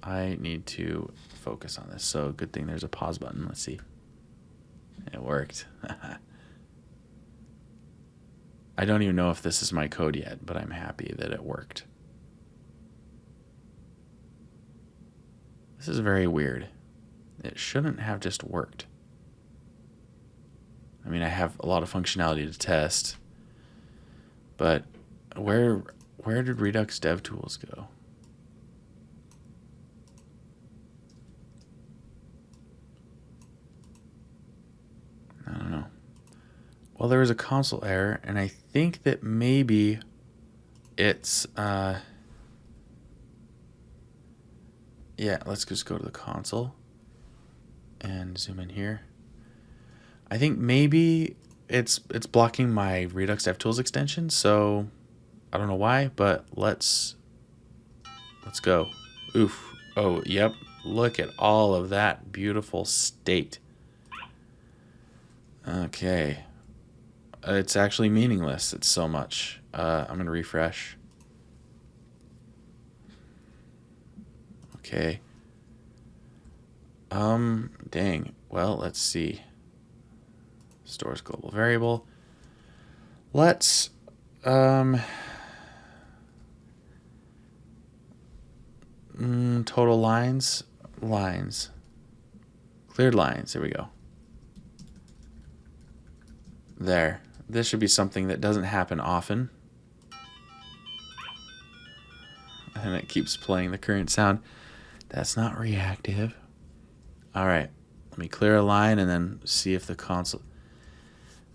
I need to focus on this. So good thing there's a pause button. Let's see. It worked. I don't even know if this is my code yet, but I'm happy that it worked. This is very weird. It shouldn't have just worked. I mean, I have a lot of functionality to test, but where did Redux DevTools go? I don't know. Well, there was a console error, and I think that maybe it's, yeah, let's just go to the console and zoom in here. I think maybe it's blocking my Redux DevTools extension, so I don't know why, but let's go. Oof. Oh, yep. Look at all of that beautiful state. Okay. It's actually meaningless. It's so much. I'm going to refresh. Okay. Dang. Well, let's see. Stores global variable. Let's, total lines. Cleared lines. There we go. There. This should be something that doesn't happen often. And it keeps playing the current sound. That's not reactive. All right. Let me clear a line and then see if the console...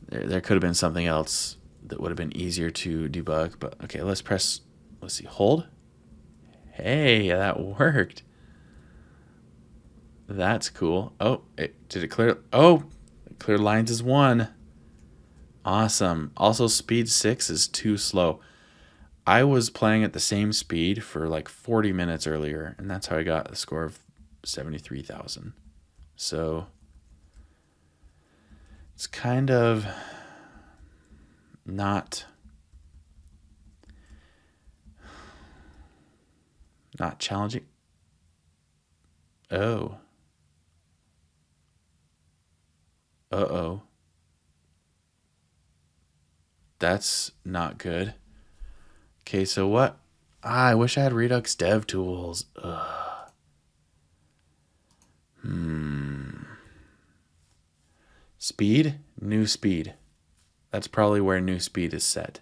There could have been something else that would have been easier to debug. But okay, let's see, hold. Hey, that worked. That's cool. Oh, did it clear? Oh, clear lines is 1. Awesome. Also, speed 6 is too slow. I was playing at the same speed for like 40 minutes earlier, and that's how I got a score of 73,000. So it's kind of not challenging. Oh. Uh-oh. That's not good. Okay, so what? I wish I had Redux DevTools. Ugh. Speed? New speed. That's probably where new speed is set.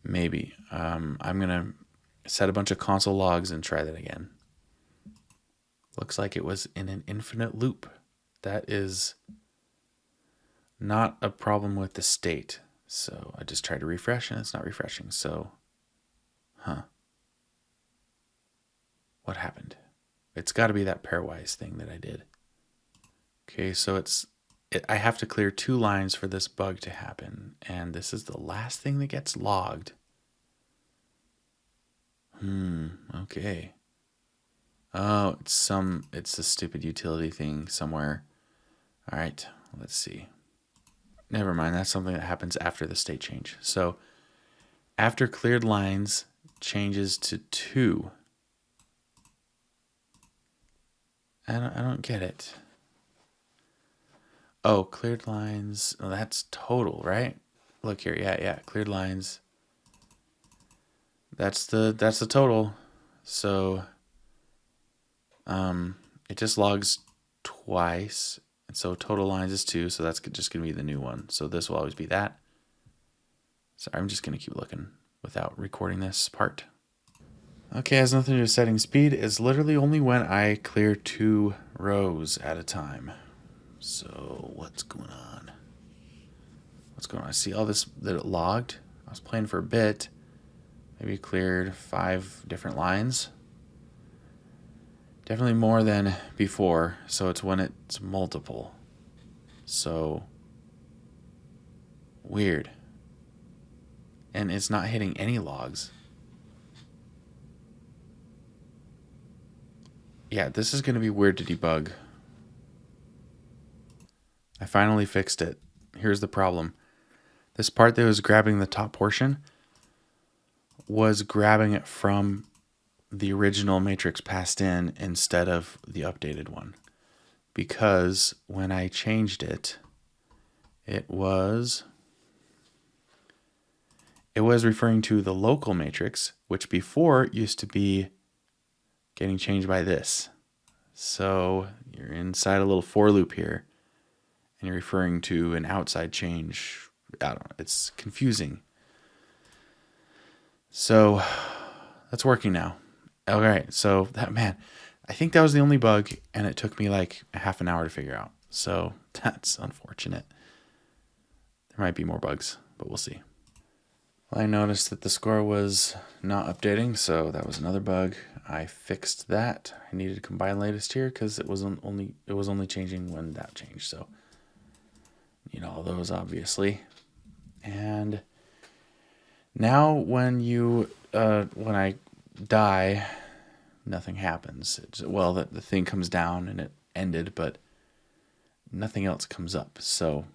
Maybe. I'm going to set a bunch of console logs and try that again. Looks like it was in an infinite loop. That is not a problem with the state. So I just tried to refresh and it's not refreshing. So, what happened? It's got to be that pairwise thing that I did. Okay, so I have to clear 2 lines for this bug to happen, and this is the last thing that gets logged. Okay. Oh, it's a stupid utility thing somewhere. All right, let's see. Never mind, that's something that happens after the state change. So after cleared lines changes to 2. I don't get it. Oh, cleared lines. Oh, that's total, right? Look here. Yeah. Cleared lines. That's the total. So it just logs twice. And so total lines is 2, so that's just going to be the new one. So this will always be that. Sorry, I'm just going to keep looking without recording this part. Okay, it has nothing to do with setting speed. It's literally only when I clear 2 rows at a time. So what's going on? I see all this that it logged. I was playing for a bit. Maybe cleared 5 different lines. Definitely more than before. So it's when it's multiple. So weird. And it's not hitting any logs. Yeah, this is going to be weird to debug. I finally fixed it. Here's the problem. This part that was grabbing the top portion was grabbing it from the original matrix passed in instead of the updated one. Because when I changed it, it was referring to the local matrix, which before used to be getting changed by this. So you're inside a little for loop here, and you're referring to an outside change. I don't know. It's confusing. So that's working now. All right. So I think that was the only bug, and it took me like a half an hour to figure out. So that's unfortunate. There might be more bugs, but we'll see. Well, I noticed that the score was not updating, so that was another bug. I fixed that. I needed to combine latest here because it was only changing when that changed. So need all those obviously. And now when I die, nothing happens. The thing comes down and it ended, but nothing else comes up. So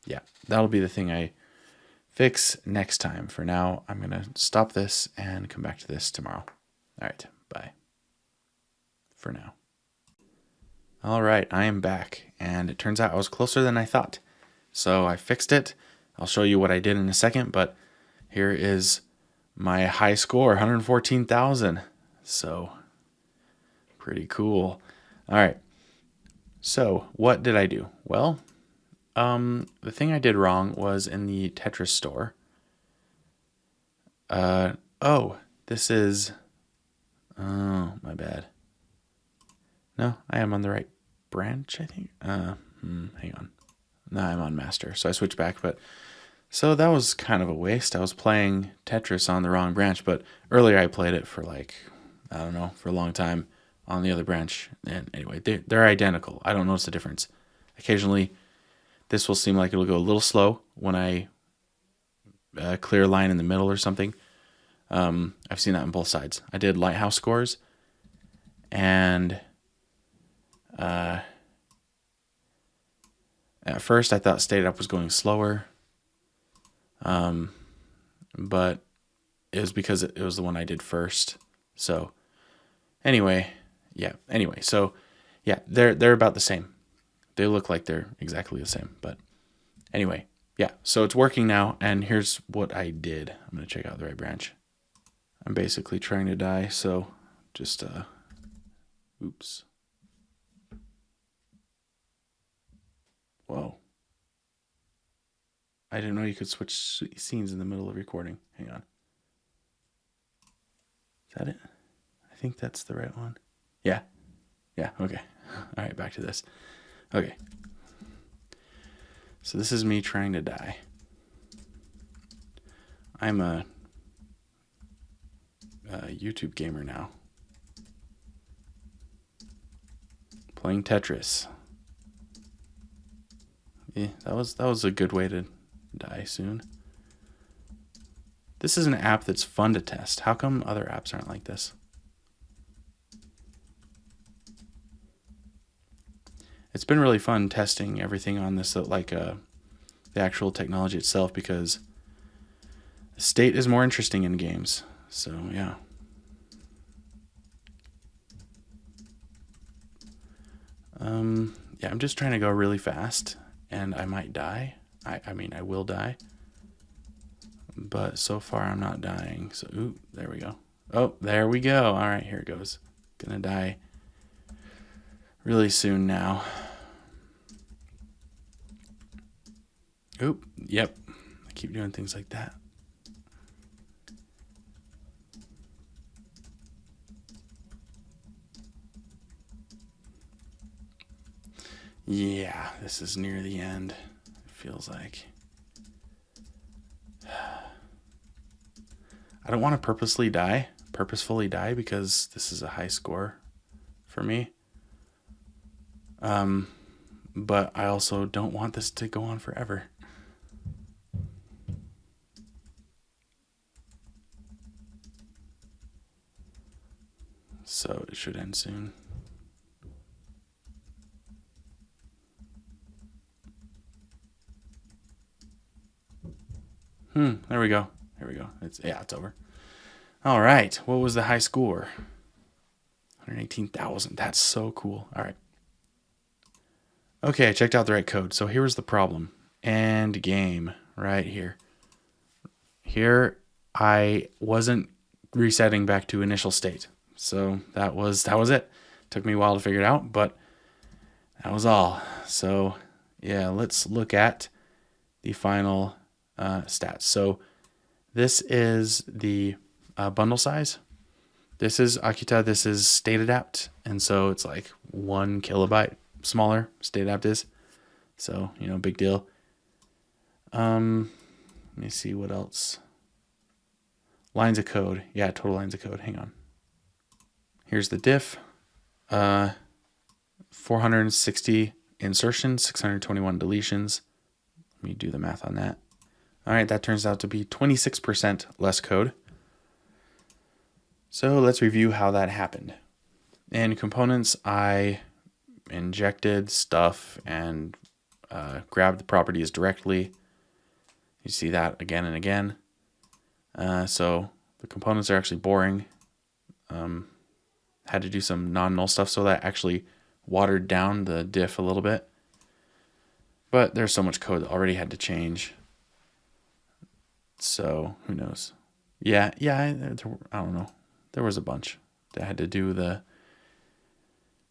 yeah, that'll be the thing I fix next time. For now, I'm going to stop this and come back to this tomorrow. All right, bye. For now. All right, I am back, and it turns out I was closer than I thought. So I fixed it. I'll show you what I did in a second, but here is my high score, 114,000. So pretty cool. All right. So what did I do? Well, the thing I did wrong was in the Tetris store. Oh, my bad. No, I am on the right branch, I think. Hang on. No, I'm on master, so I switched back, so that was kind of a waste. I was playing Tetris on the wrong branch, but earlier I played it for for a long time on the other branch. And anyway, they're identical. I don't notice the difference. Occasionally, this will seem like it'll go a little slow when I clear a line in the middle or something. I've seen that on both sides. I did Lighthouse scores, and at first I thought StateAdapt was going slower, but it was because it was the one I did first. So anyway, they're about the same. They look like they're exactly the same, but anyway, yeah, so it's working now, and here's what I did. I'm going to check out the right branch. I'm basically trying to die, so just, oops. Whoa. I didn't know you could switch scenes in the middle of recording. Hang on. Is that it? I think that's the right one. Yeah. Yeah, okay. All right, back to this. Okay. So this is me trying to die. I'm a YouTube gamer now. Playing Tetris. Yeah, that was a good way to die soon. This is an app that's fun to test. How come other apps aren't like this? It's been really fun testing everything on this, the actual technology itself, because state is more interesting in games. So yeah. Yeah, I'm just trying to go really fast, and I might die. I mean, I will die. But so far, I'm not dying. So, ooh, there we go. Oh, there we go. All right, here it goes. Gonna die really soon now. Oop, yep. I keep doing things like that. Yeah, this is near the end. It feels like. I don't want to purposefully die, because this is a high score for me. But I also don't want this to go on forever. So it should end soon. There we go. Here we go. It's over. All right, what was the high score? 118,000. That's so cool. All right. Okay, I checked out the right code. So here was the problem. End game right here. Here I wasn't resetting back to initial state. So that was it. Took me a while to figure it out, but that was all. So yeah, let's look at the final stats. So this is the bundle size. This is Akita, this is StateAdapt, and so it's like 1 kilobyte smaller, StateAdapt is. So, big deal. Let me see what else. Lines of code. Yeah, total lines of code. Hang on. Here's the diff. 460 insertions, 621 deletions. Let me do the math on that. All right, that turns out to be 26% less code. So let's review how that happened. In components, I injected stuff and grabbed the properties directly. You see that again and again. So the components are actually boring. Had to do some non-null stuff, so that actually watered down the diff a little bit. But there's so much code that already had to change. So who knows? Yeah, I don't know. There was a bunch that had to do the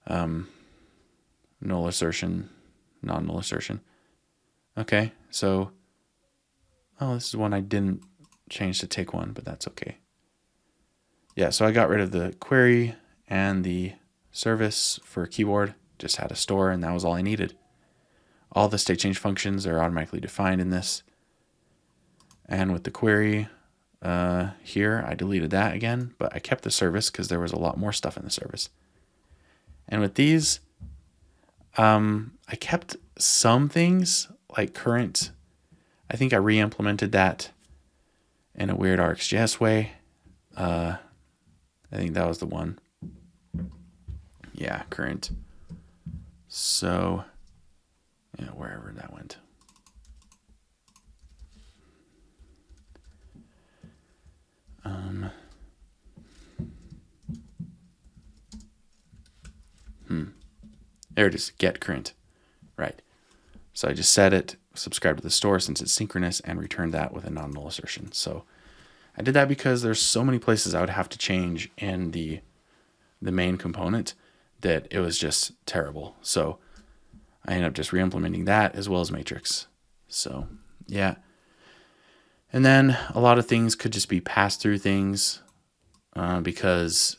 null assertion, non-null assertion. Okay, so this is one I didn't change to take one, but that's okay. Yeah, so I got rid of the query and the service for keyboard, just had a store, and that was all I needed. All the state change functions are automatically defined in this. And with the query here, I deleted that again, but I kept the service because there was a lot more stuff in the service. And with these, I kept some things like current. I think I re-implemented that in a weird RxJS way. I think that was the one. Yeah, current. So, yeah, wherever that went. There it is, get current. Right. So I just set it, subscribe to the store since it's synchronous, and returned that with a non-null assertion. So I did that because there's so many places I would have to change in the main component that it was just terrible. So I ended up just re-implementing that as well as matrix. So yeah. And then a lot of things could just be pass-through things because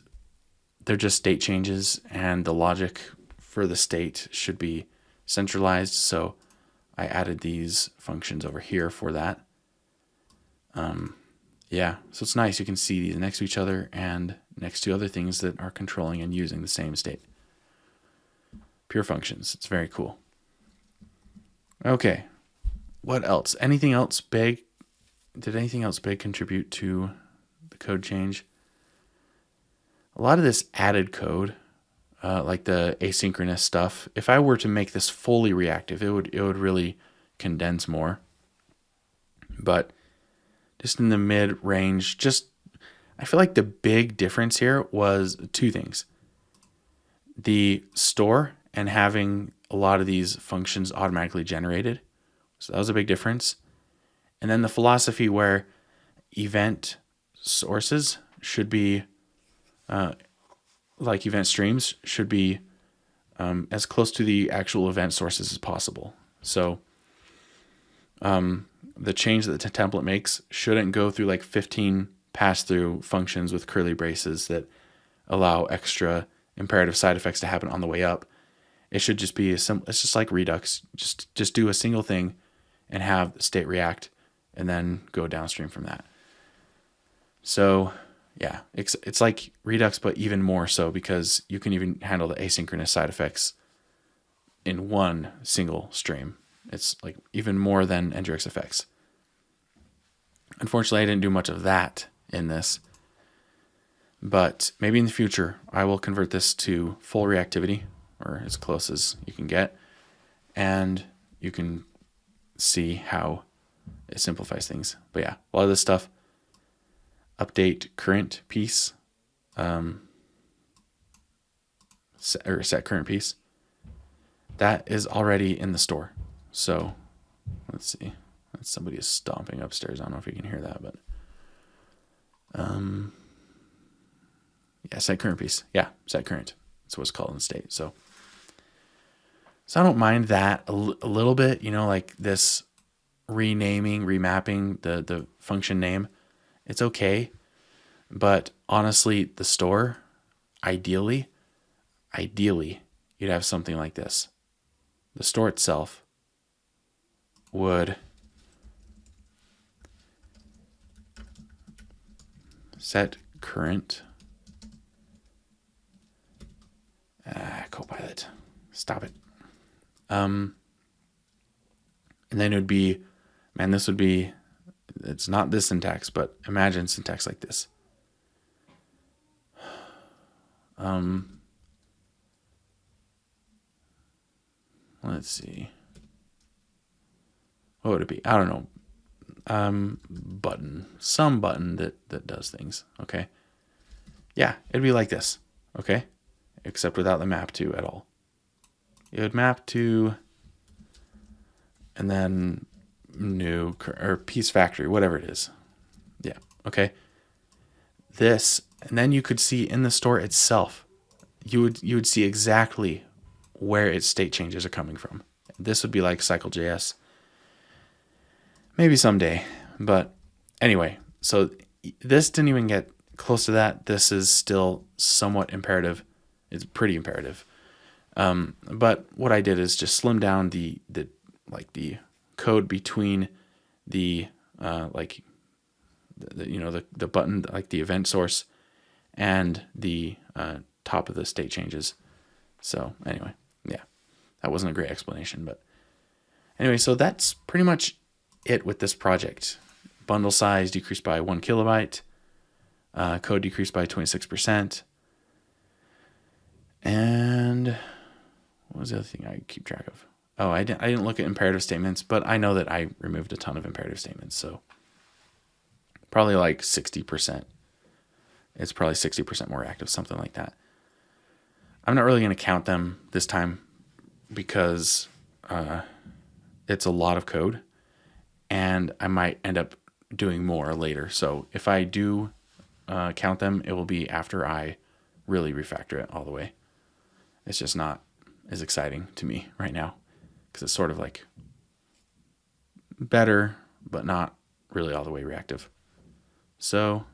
they're just state changes and the logic for the state should be centralized. So I added these functions over here for that. Yeah, so it's nice. You can see these next to each other and next to other things that are controlling and using the same state. Pure functions. It's very cool. Okay, what else? Anything else big? Did anything else big contribute to the code change? A lot of this added code, like the asynchronous stuff, if I were to make this fully reactive, it would really condense more. But just in the mid-range, I feel like the big difference here was two things. The store and having a lot of these functions automatically generated. So that was a big difference. And then the philosophy where event sources should be, like event streams, should be as close to the actual event sources as possible. So the change that the template makes shouldn't go through like 15 pass-through functions with curly braces that allow extra imperative side effects to happen on the way up. It should just be it's just like Redux. Just do a single thing and have the state react and then go downstream from that. So yeah, it's like Redux, but even more so because you can even handle the asynchronous side effects in one single stream. It's like even more than NGRX effects. Unfortunately, I didn't do much of that in this, but maybe in the future, I will convert this to full reactivity, or as close as you can get, and you can see how it simplifies things. But yeah, a lot of this stuff update current piece, set current piece, that is already in the store. So let's see. Somebody is stomping upstairs. I don't know if you can hear that, but yeah, set current piece. Yeah, set current. That's what it's called in state. So I don't mind that a little bit, like this renaming, remapping the function name. It's okay. But honestly, the store, ideally, you'd have something like this. The store itself would set current. Copilot, stop it. And then it would be, it's not this syntax, but imagine syntax like this. Let's see. What would it be? I don't know. Some button that does things. Okay. Yeah, it'd be like this. Okay. Except without the map to at all. It would map to, and then new or piece factory, whatever it is. Yeah. Okay. This, and then you could see in the store itself, you would see exactly where its state changes are coming from. This would be like Cycle.js. Maybe someday, but anyway, so this didn't even get close to that. This is still somewhat imperative. It's pretty imperative. But what I did is just slim down the code between the button, like the event source, and the top of the state changes. So anyway, yeah, that wasn't a great explanation, but anyway, so that's pretty much it with this project. Bundle size decreased by 1 kilobyte, code decreased by 26%, and what was the other thing I keep track of? Oh, I didn't look at imperative statements, but I know that I removed a ton of imperative statements, so probably like 60%. It's probably 60% more active, something like that. I'm not really going to count them this time because it's a lot of code, and I might end up doing more later. So if I do count them, it will be after I really refactor it all the way. It's just not as exciting to me right now because it's sort of like better, but not really all the way reactive. So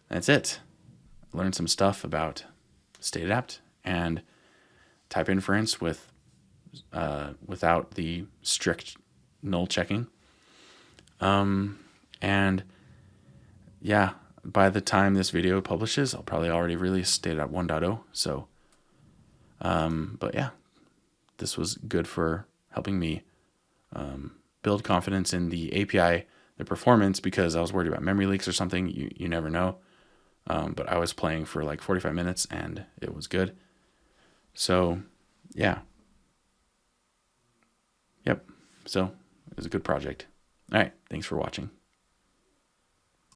that's it. Learned some stuff about StateAdapt and type inference without the strict null checking. And yeah, by the time this video publishes, I'll probably already release StateAdapt 1.0. So, but yeah, this was good for helping me build confidence in the API, the performance, because I was worried about memory leaks or something. You never know. But I was playing for like 45 minutes and it was good. So yeah. Yep. So it was a good project. All right. Thanks for watching.